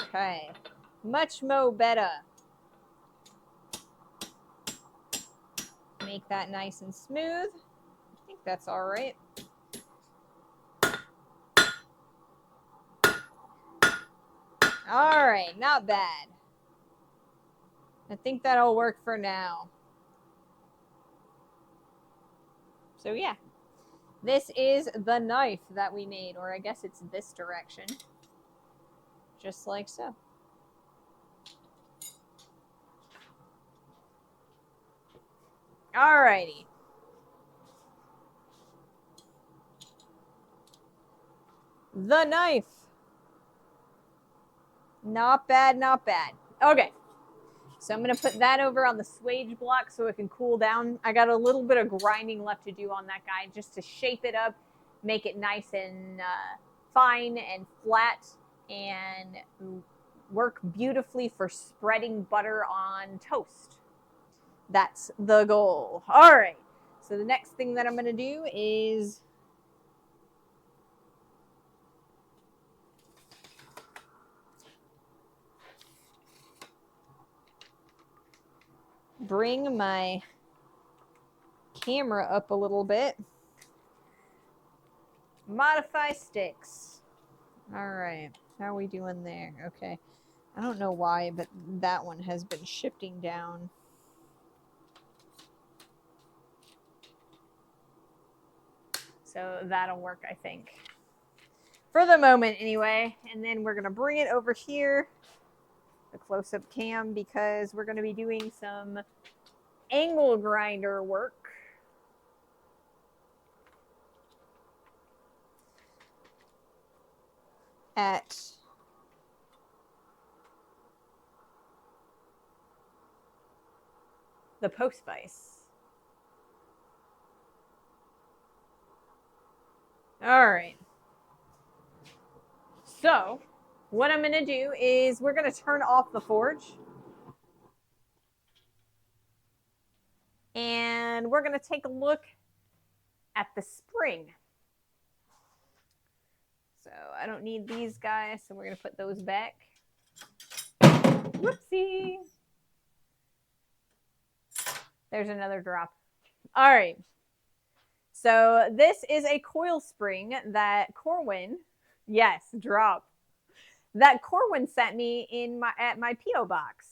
Okay, much mo better. Make that nice and smooth. I think that's all right. All right, not bad. I think that'll work for now. So yeah, this is the knife that we made, or I guess it's this direction. Just like so. Alrighty. The knife. Not bad, not bad. Okay. So I'm going to put that over on the swage block so it can cool down. I got a little bit of grinding left to do on that guy just to shape it up, make it nice and fine and flat, and work beautifully for spreading butter on toast. That's the goal. All right. So the next thing that I'm going to do is bring my camera up a little bit. Modify sticks. All right. How are we doing there? Okay. I don't know why, but that one has been shifting down. So that'll work, I think. For the moment, anyway. And then we're going to bring it over here, the close-up cam, because we're going to be doing some angle grinder work. at the post vise. All right. So what I'm going to do is we're going to turn off the forge. And we're going to take a look at the spring. So I don't need these guys, so we're going to put those back. Whoopsie. There's another drop. All right. So this is a coil spring that Corwin, yes, drop, that Corwin sent me at my P.O. box.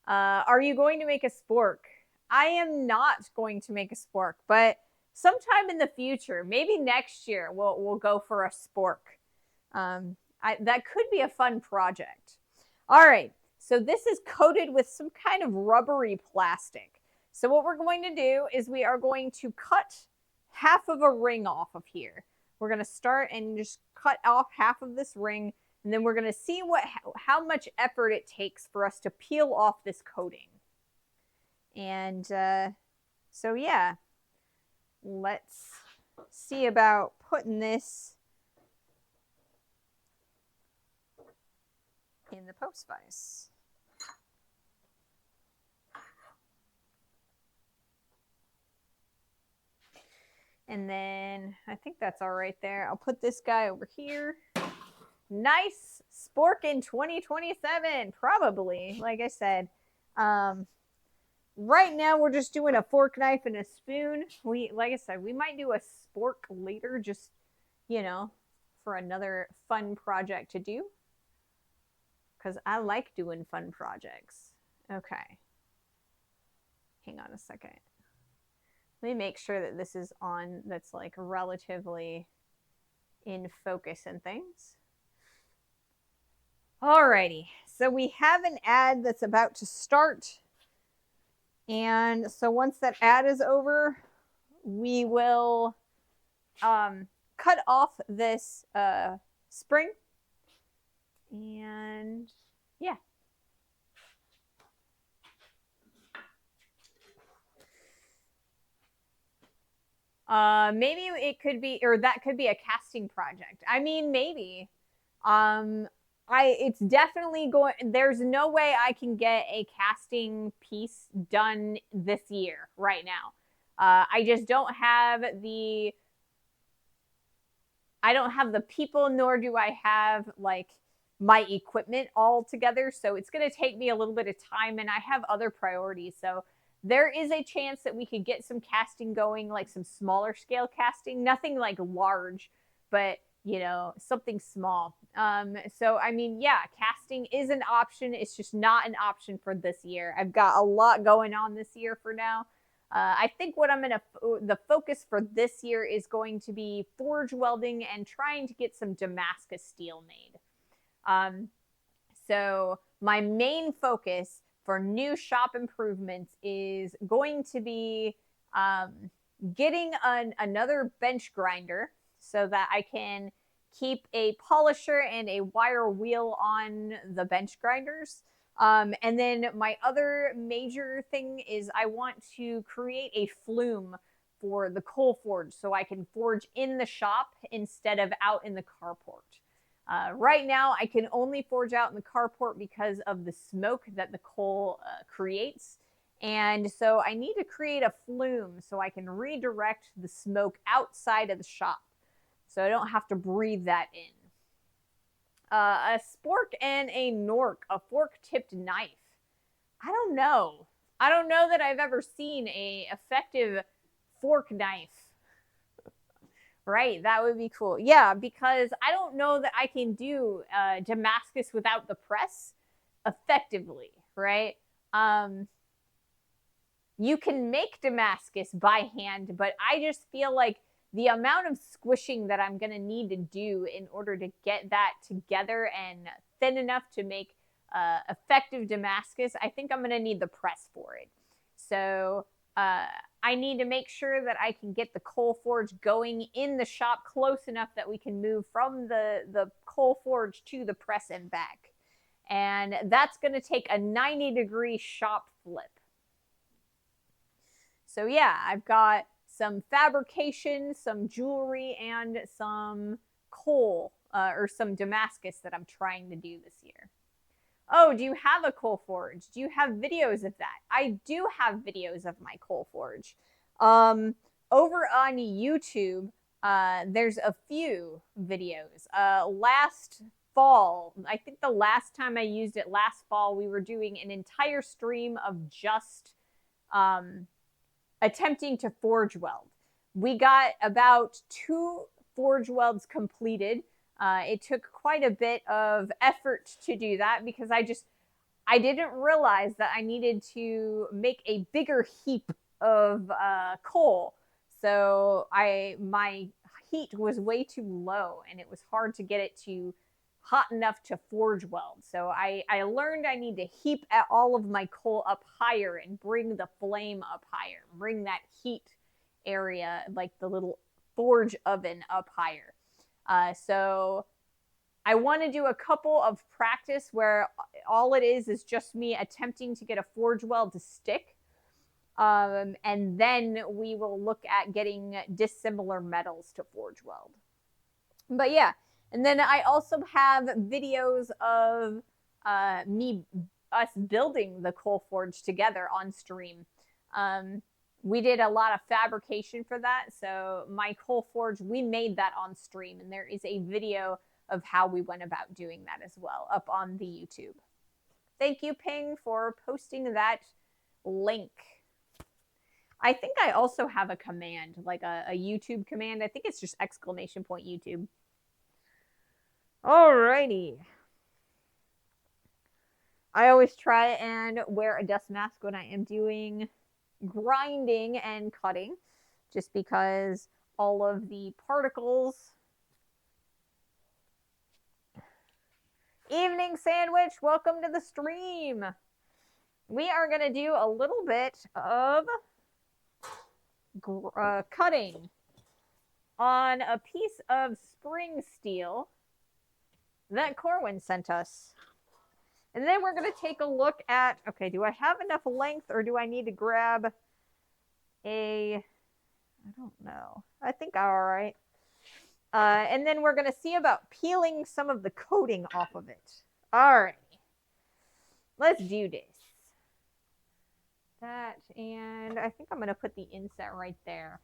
Are you going to make a spork? I am not going to make a spork, but sometime in the future, maybe next year, we'll go for a spork. That could be a fun project. All right, so this is coated with some kind of rubbery plastic. So what we're going to do is we are going to cut half of a ring off of here. We're going to start and just cut off half of this ring, and then we're going to see how much effort it takes for us to peel off this coating. And so yeah, let's see about putting this in the post vise. And then I think that's all right there. I'll put this guy over here. Nice spork in 2027, probably. Like I said, right now we're just doing a fork, knife, and a spoon. Like I said, we might do a spork later, just, you know, for another fun project to do. Because I like doing fun projects. Okay. Hang on a second. Let me make sure that this is on, that's like relatively in focus and things. Alrighty, so we have an ad that's about to start. And so once that ad is over, we will cut off this spring. And yeah. Maybe it could be, or that could be a casting project. I mean, maybe. It's definitely going, there's no way I can get a casting piece done this year right now. I just don't have the people, nor do I have like my equipment all together. So it's going to take me a little bit of time, and I have other priorities. So there is a chance that we could get some casting going, like some smaller scale casting, nothing like large, but you know, something small. So I mean, yeah, casting is an option. It's just not an option for this year. I've got a lot going on this year for now. I think what the focus for this year is going to be forge welding and trying to get some Damascus steel made. So my main focus for new shop improvements is going to be getting another bench grinder so that I can keep a polisher and a wire wheel on the bench grinders. And then my other major thing is I want to create a flume for the coal forge so I can forge in the shop instead of out in the carport. Right now, I can only forge out in the carport because of the smoke that the coal creates. And so I need to create a flume so I can redirect the smoke outside of the shop so I don't have to breathe that in. A spork and a nork, a fork-tipped knife. I don't know. I don't know that I've ever seen a effective fork knife. Right, that would be cool. Yeah, because I don't know that I can do Damascus without the press effectively, right? You can make Damascus by hand, but I just feel like the amount of squishing that I'm going to need to do in order to get that together and thin enough to make effective Damascus, I think I'm going to need the press for it. So I need to make sure that I can get the coal forge going in the shop close enough that we can move from the coal forge to the press and back. And that's going to take a 90-degree shop flip. So yeah, I've got some fabrication, some jewelry, and some coal or some Damascus that I'm trying to do this year. Oh, do you have a coal forge? Do you have videos of that? I do have videos of my coal forge. Over on YouTube, there's a few videos. Last fall, I think the last time I used it last fall, we were doing an entire stream of just attempting to forge weld. We got about 2 forge welds completed. It took quite a bit of effort to do that because I didn't realize that I needed to make a bigger heap of coal. So my heat was way too low and it was hard to get it to hot enough to forge weld. So I learned I need to heap all of my coal up higher and bring the flame up higher, bring that heat area, like the little forge oven, up higher. So I want to do a couple of practice where all it is just me attempting to get a forge weld to stick. And then we will look at getting dissimilar metals to forge weld. But yeah, and then I also have videos of us building the coal forge together on stream. We did a lot of fabrication for that. So my coal forge, we made that on stream. And there is a video of how we went about doing that as well up on the YouTube. Thank you, Ping, for posting that link. I think I also have a command, like a YouTube command. I think it's just ! YouTube. Alrighty. I always try and wear a dust mask when I am doing grinding and cutting, just because all of the particles. Evening Sandwich, welcome to the stream. We are going to do a little bit of cutting on a piece of spring steel that Corwin sent us. And then we're going to take a look at, okay, do I have enough length or do I need to grab I don't know. I think I'm all right. And then we're going to see about peeling some of the coating off of it. All right. Let's do this. That, and I think I'm going to put the inset right there.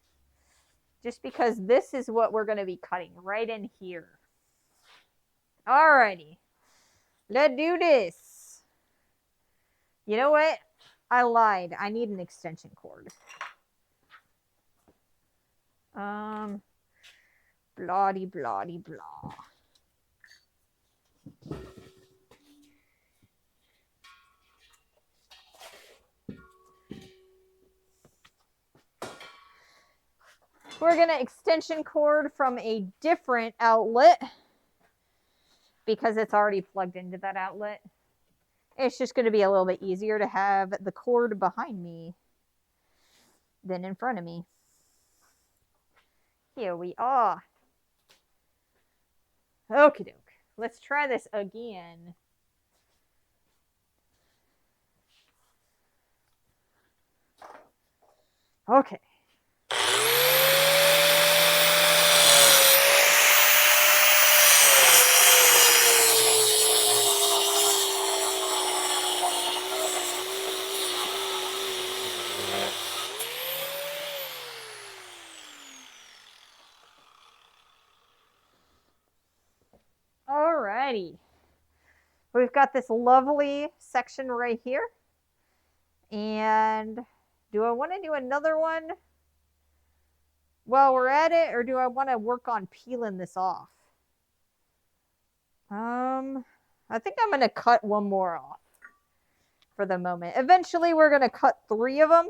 Just because this is what we're going to be cutting right in here. Alrighty. Let's do this. You know what? I lied. I need an extension cord. Bloody, bloody, blah. We're going to extension cord from a different outlet because it's already plugged into that outlet. It's just going to be a little bit easier to have the cord behind me than in front of me. Here we are. Okie doke. Let's try this again. Okay. Alrighty. We've got this lovely section right here. And do I want to do another one while we're at it, or do I want to work on peeling this off? I think I'm going to cut one more off for the moment. Eventually, we're going to cut 3 of them.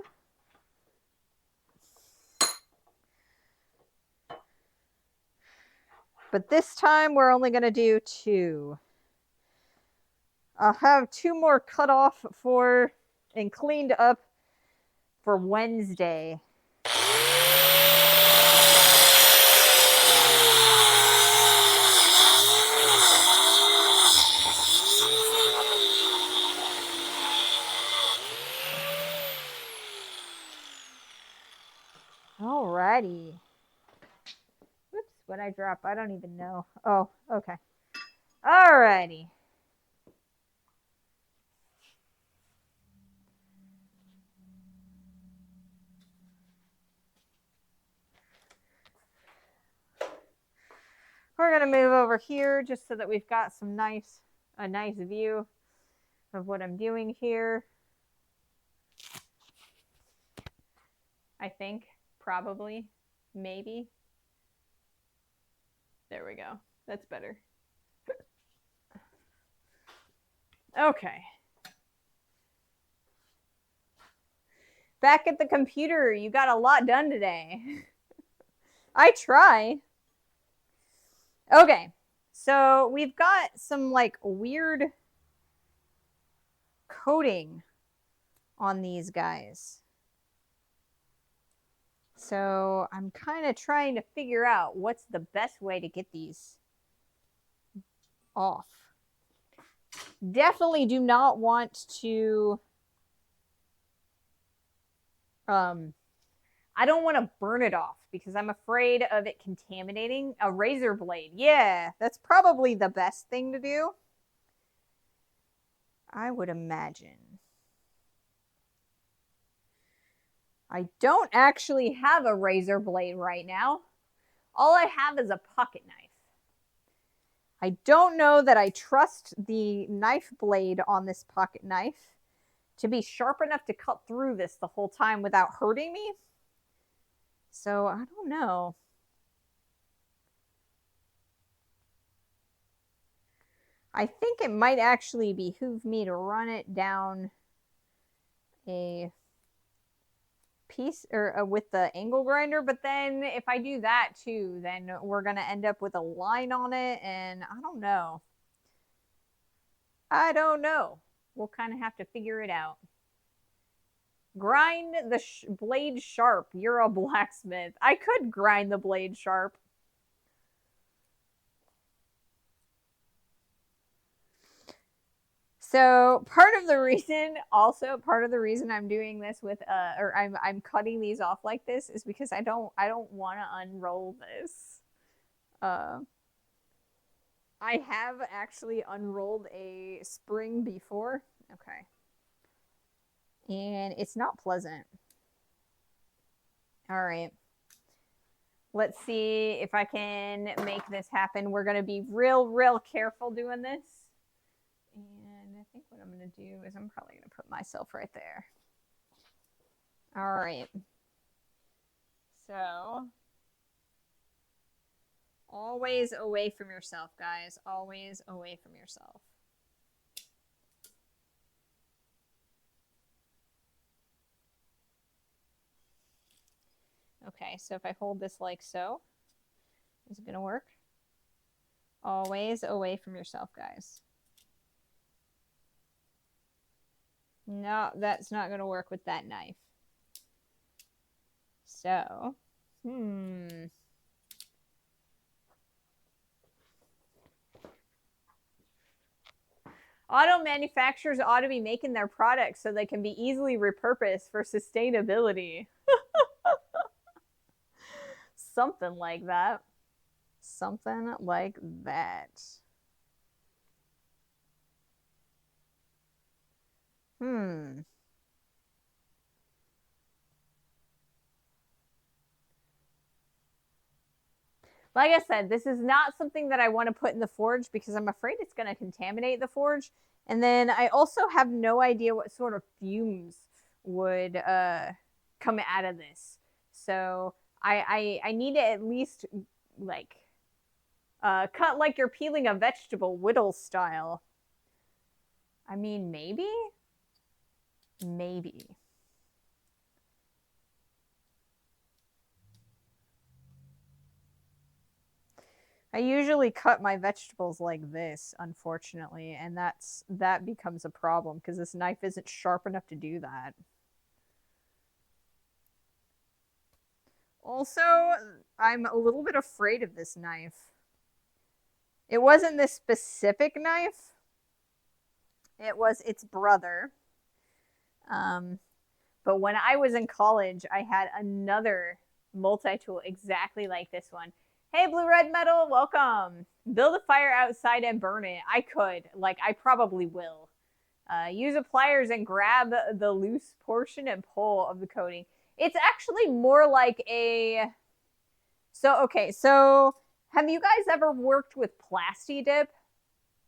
But this time, we're only going to do 2. I'll have 2 more cut off and cleaned up for Wednesday. What I drop, I don't even know. Oh, okay. Alrighty. We're gonna move over here just so that we've got a nice view of what I'm doing here. I think, probably, maybe. There we go. That's better. Okay. Back at the computer, you got a lot done today. I try. Okay. So we've got some like weird coating on these guys. So I'm kind of trying to figure out what's the best way to get these off. Definitely do not want to I don't want to burn it off because I'm afraid of it contaminating a razor blade. Yeah, that's probably the best thing to do, I would imagine. I don't actually have a razor blade right now. All I have is a pocket knife. I don't know that I trust the knife blade on this pocket knife to be sharp enough to cut through this the whole time without hurting me. So I don't know. I think it might actually behoove me to run it down a piece or with the angle grinder, but then if I do that too, then we're gonna end up with a line on it, and I don't know. We'll kind of have to figure it out. Grind the blade sharp. You're a blacksmith. I could grind the blade sharp. So part of the reason I'm doing this with or I'm cutting these off like this is because I don't want to unroll this. I have actually unrolled a spring before. Okay. And it's not pleasant. All right. Let's see if I can make this happen. We're going to be real careful doing this. And I think what I'm going to do is I'm probably going to put myself right there. All right. So, always away from yourself, guys. Always away from yourself. Okay, so if I hold this like so, is it going to work? Always away from yourself, guys. No, that's not going to work with that knife. So, Auto manufacturers ought to be making their products so they can be easily repurposed for sustainability. Something like that. Something like that. Like I said, this is not something that I want to put in the forge because I'm afraid it's going to contaminate the forge. And then I also have no idea what sort of fumes would come out of this. So I need to at least like cut like you're peeling a vegetable, whittle style. I mean, maybe. I usually cut my vegetables like this, unfortunately, and that becomes a problem because this knife isn't sharp enough to do that. Also, I'm a little bit afraid of this knife. It wasn't this specific knife. It was its brother. But when I was in college, I had another multi-tool exactly like this one. Hey, Blue Red Metal, welcome. Build a fire outside and burn it. I could. Like, I probably will. Use a pliers and grab the loose portion and pull of the coating. It's actually more like a... So, okay, so have you guys ever worked with Plasti Dip?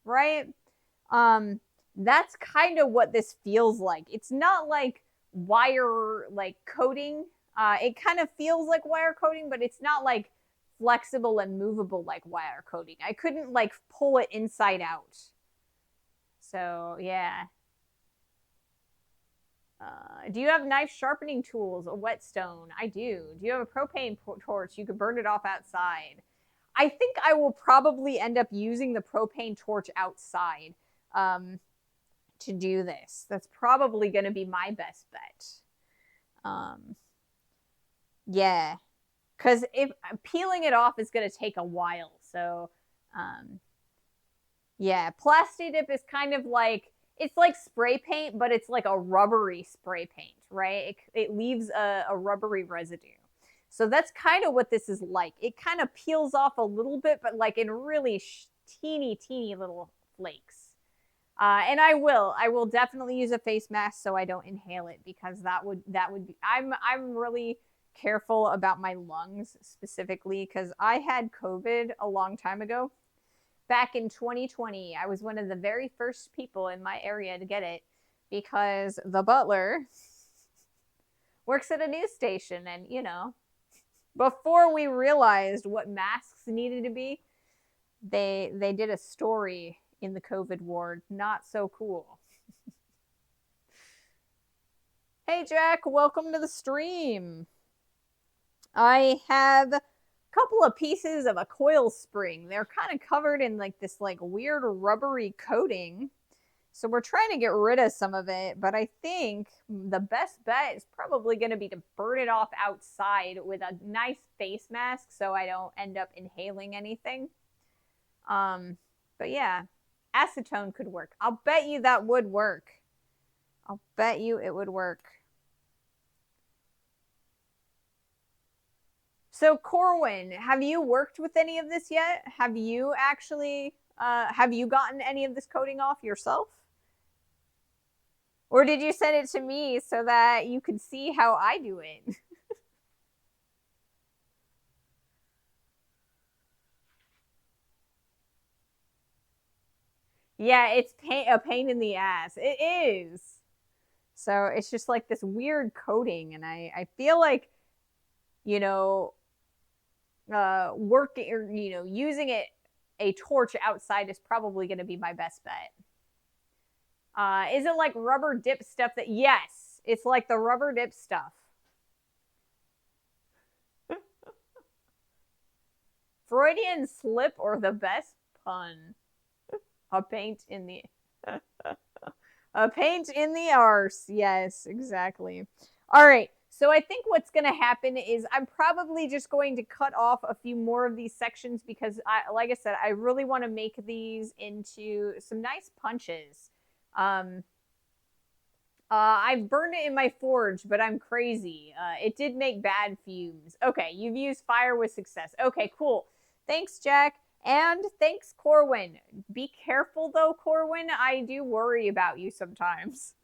Right? That's kind of what this feels like. It's not like wire like coating. It kind of feels like wire coating, but it's not like flexible and movable like wire coating. I couldn't like pull it inside out. So yeah. Do you have knife sharpening tools? A whetstone? I do. Do you have a propane torch? You could burn it off outside. I think I will probably end up using the propane torch outside to do this. That's probably going to be my best bet. Yeah, because if peeling it off is going to take a while. So, yeah, Plasti Dip is kind of like, it's like spray paint, but it's like a rubbery spray paint, right? It leaves a rubbery residue. So that's kind of what this is like. It kind of peels off a little bit, but like in really teeny little flakes. And I will definitely use a face mask so I don't inhale it, because that would be, I'm really careful about my lungs specifically, because I had COVID a long time ago. Back in 2020, I was one of the very first people in my area to get it, because the butler works at a news station, and you know, before we realized what masks needed to be, they did a story in the COVID ward. Not so cool. Hey Jack, welcome to the stream. I have a couple of pieces of a coil spring. They're kind of covered in like this like weird rubbery coating. So we're trying to get rid of some of it, but I think the best bet is probably going to be to burn it off outside with a nice face mask so I don't end up inhaling anything. But yeah, acetone could work. I'll bet you that would work. I'll bet you it would work. So Corwin, have you worked with any of this yet? Have you actually, have you gotten any of this coating off yourself? Or did you send it to me so that you could see how I do it? Yeah, it's a pain in the ass. It is. So it's just like this weird coating, and I feel like, you know, working or using a torch outside is probably going to be my best bet. Is it like rubber dip stuff that? Yes, it's like the rubber dip stuff. Freudian slip or the best pun? A paint in the a paint in the arse. Yes, exactly. All right. So I think what's going to happen is I'm probably just going to cut off a few more of these sections, because like I said, I really want to make these into some nice punches. I've burned it in my forge, but I'm crazy. It did make bad fumes. Okay, you've used fire with success. Okay, cool. Thanks, Jack. And thanks, Corwin. Be careful, though, Corwin. I do worry about you sometimes.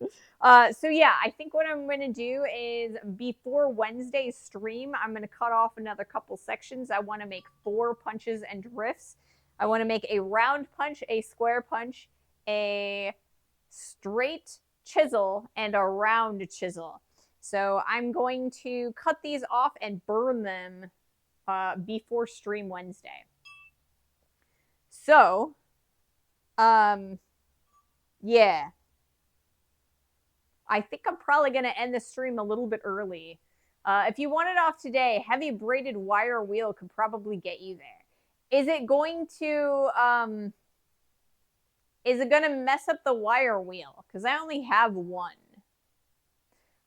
So, yeah, I think what I'm going to do is before Wednesday's stream, I'm going to cut off another couple sections. I want to make 4 punches and drifts. I want to make a round punch, a square punch, a straight chisel, and a round chisel. So I'm going to cut these off and burn them before stream Wednesday. So, yeah. I think I'm probably going to end the stream a little bit early. If you want it off today, heavy braided wire wheel could probably get you there. Is it going to mess up the wire wheel? Because I only have one.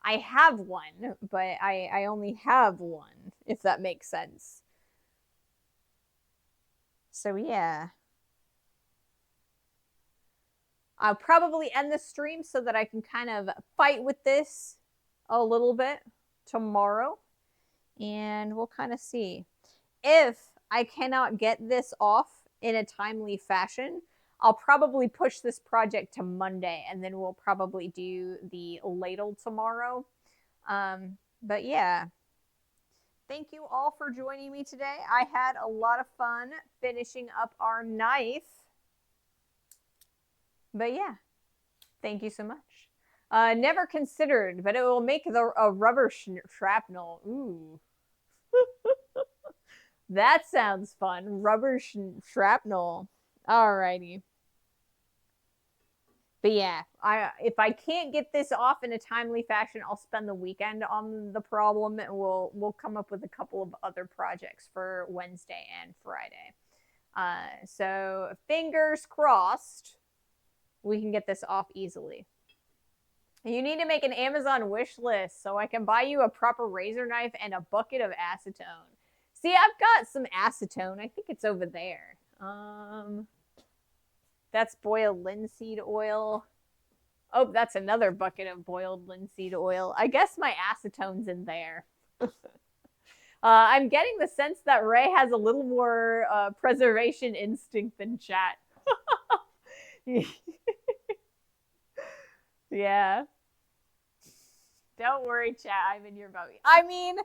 I have one, but I only have one, if that makes sense. So, yeah. I'll probably end the stream so that I can kind of fight with this a little bit tomorrow. And we'll kind of see. If I cannot get this off in a timely fashion, I'll probably push this project to Monday, and then we'll probably do the ladle tomorrow. But yeah, thank you all for joining me today. I had a lot of fun finishing up our knife. But yeah, thank you so much. Never considered, but it will make a rubber shrapnel. Ooh. That sounds fun. Rubber shrapnel. Alrighty. But yeah, if I can't get this off in a timely fashion, I'll spend the weekend on the problem, and we'll come up with a couple of other projects for Wednesday and Friday. So fingers crossed, we can get this off easily. You need to make an Amazon wish list so I can buy you a proper razor knife and a bucket of acetone. See, I've got some acetone. I think it's over there. That's boiled linseed oil. Oh, that's another bucket of boiled linseed oil. I guess my acetone's in there. I'm getting the sense that Ray has a little more preservation instinct than chat. Yeah. Don't worry, chat. I'm in your boat. I mean,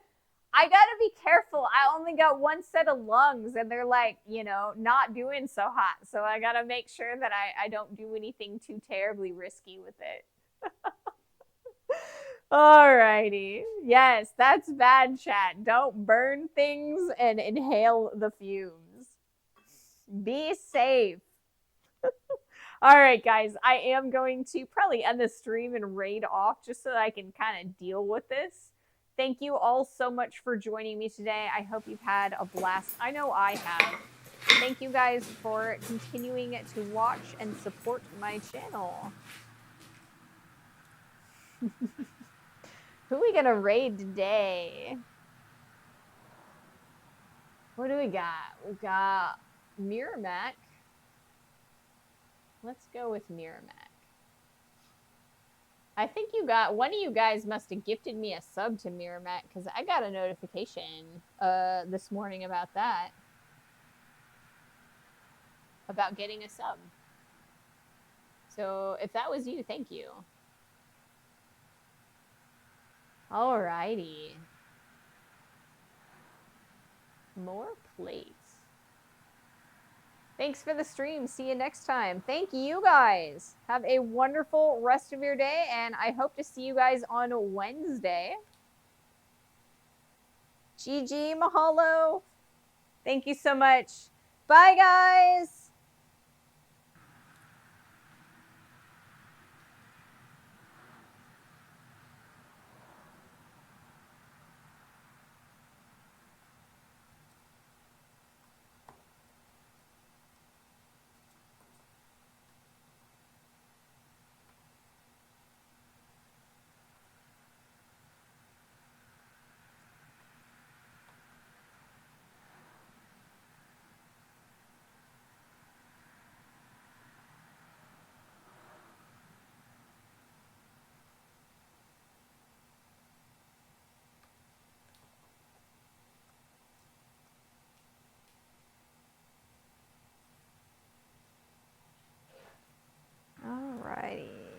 I gotta be careful. I only got one set of lungs, and they're like, not doing so hot. So I gotta make sure that I don't do anything too terribly risky with it. Alrighty. Yes, that's bad, chat. Don't burn things and inhale the fumes. Be safe. All right, guys, I am going to probably end the stream and raid off just so that I can kind of deal with this. Thank you all so much for joining me today. I hope you've had a blast. I know I have. Thank you guys for continuing to watch and support my channel. Who are we going to raid today? What do we got? We got Miramac. Let's go with Miramac. I think one of you guys must have gifted me a sub to Miramac, because I got a notification this morning about that. About getting a sub. So if that was you, thank you. Alrighty. More plates. Thanks for the stream. See you next time. Thank you guys. Have a wonderful rest of your day, and I hope to see you guys on Wednesday. GG, mahalo. Thank you so much. Bye, guys. Alrighty.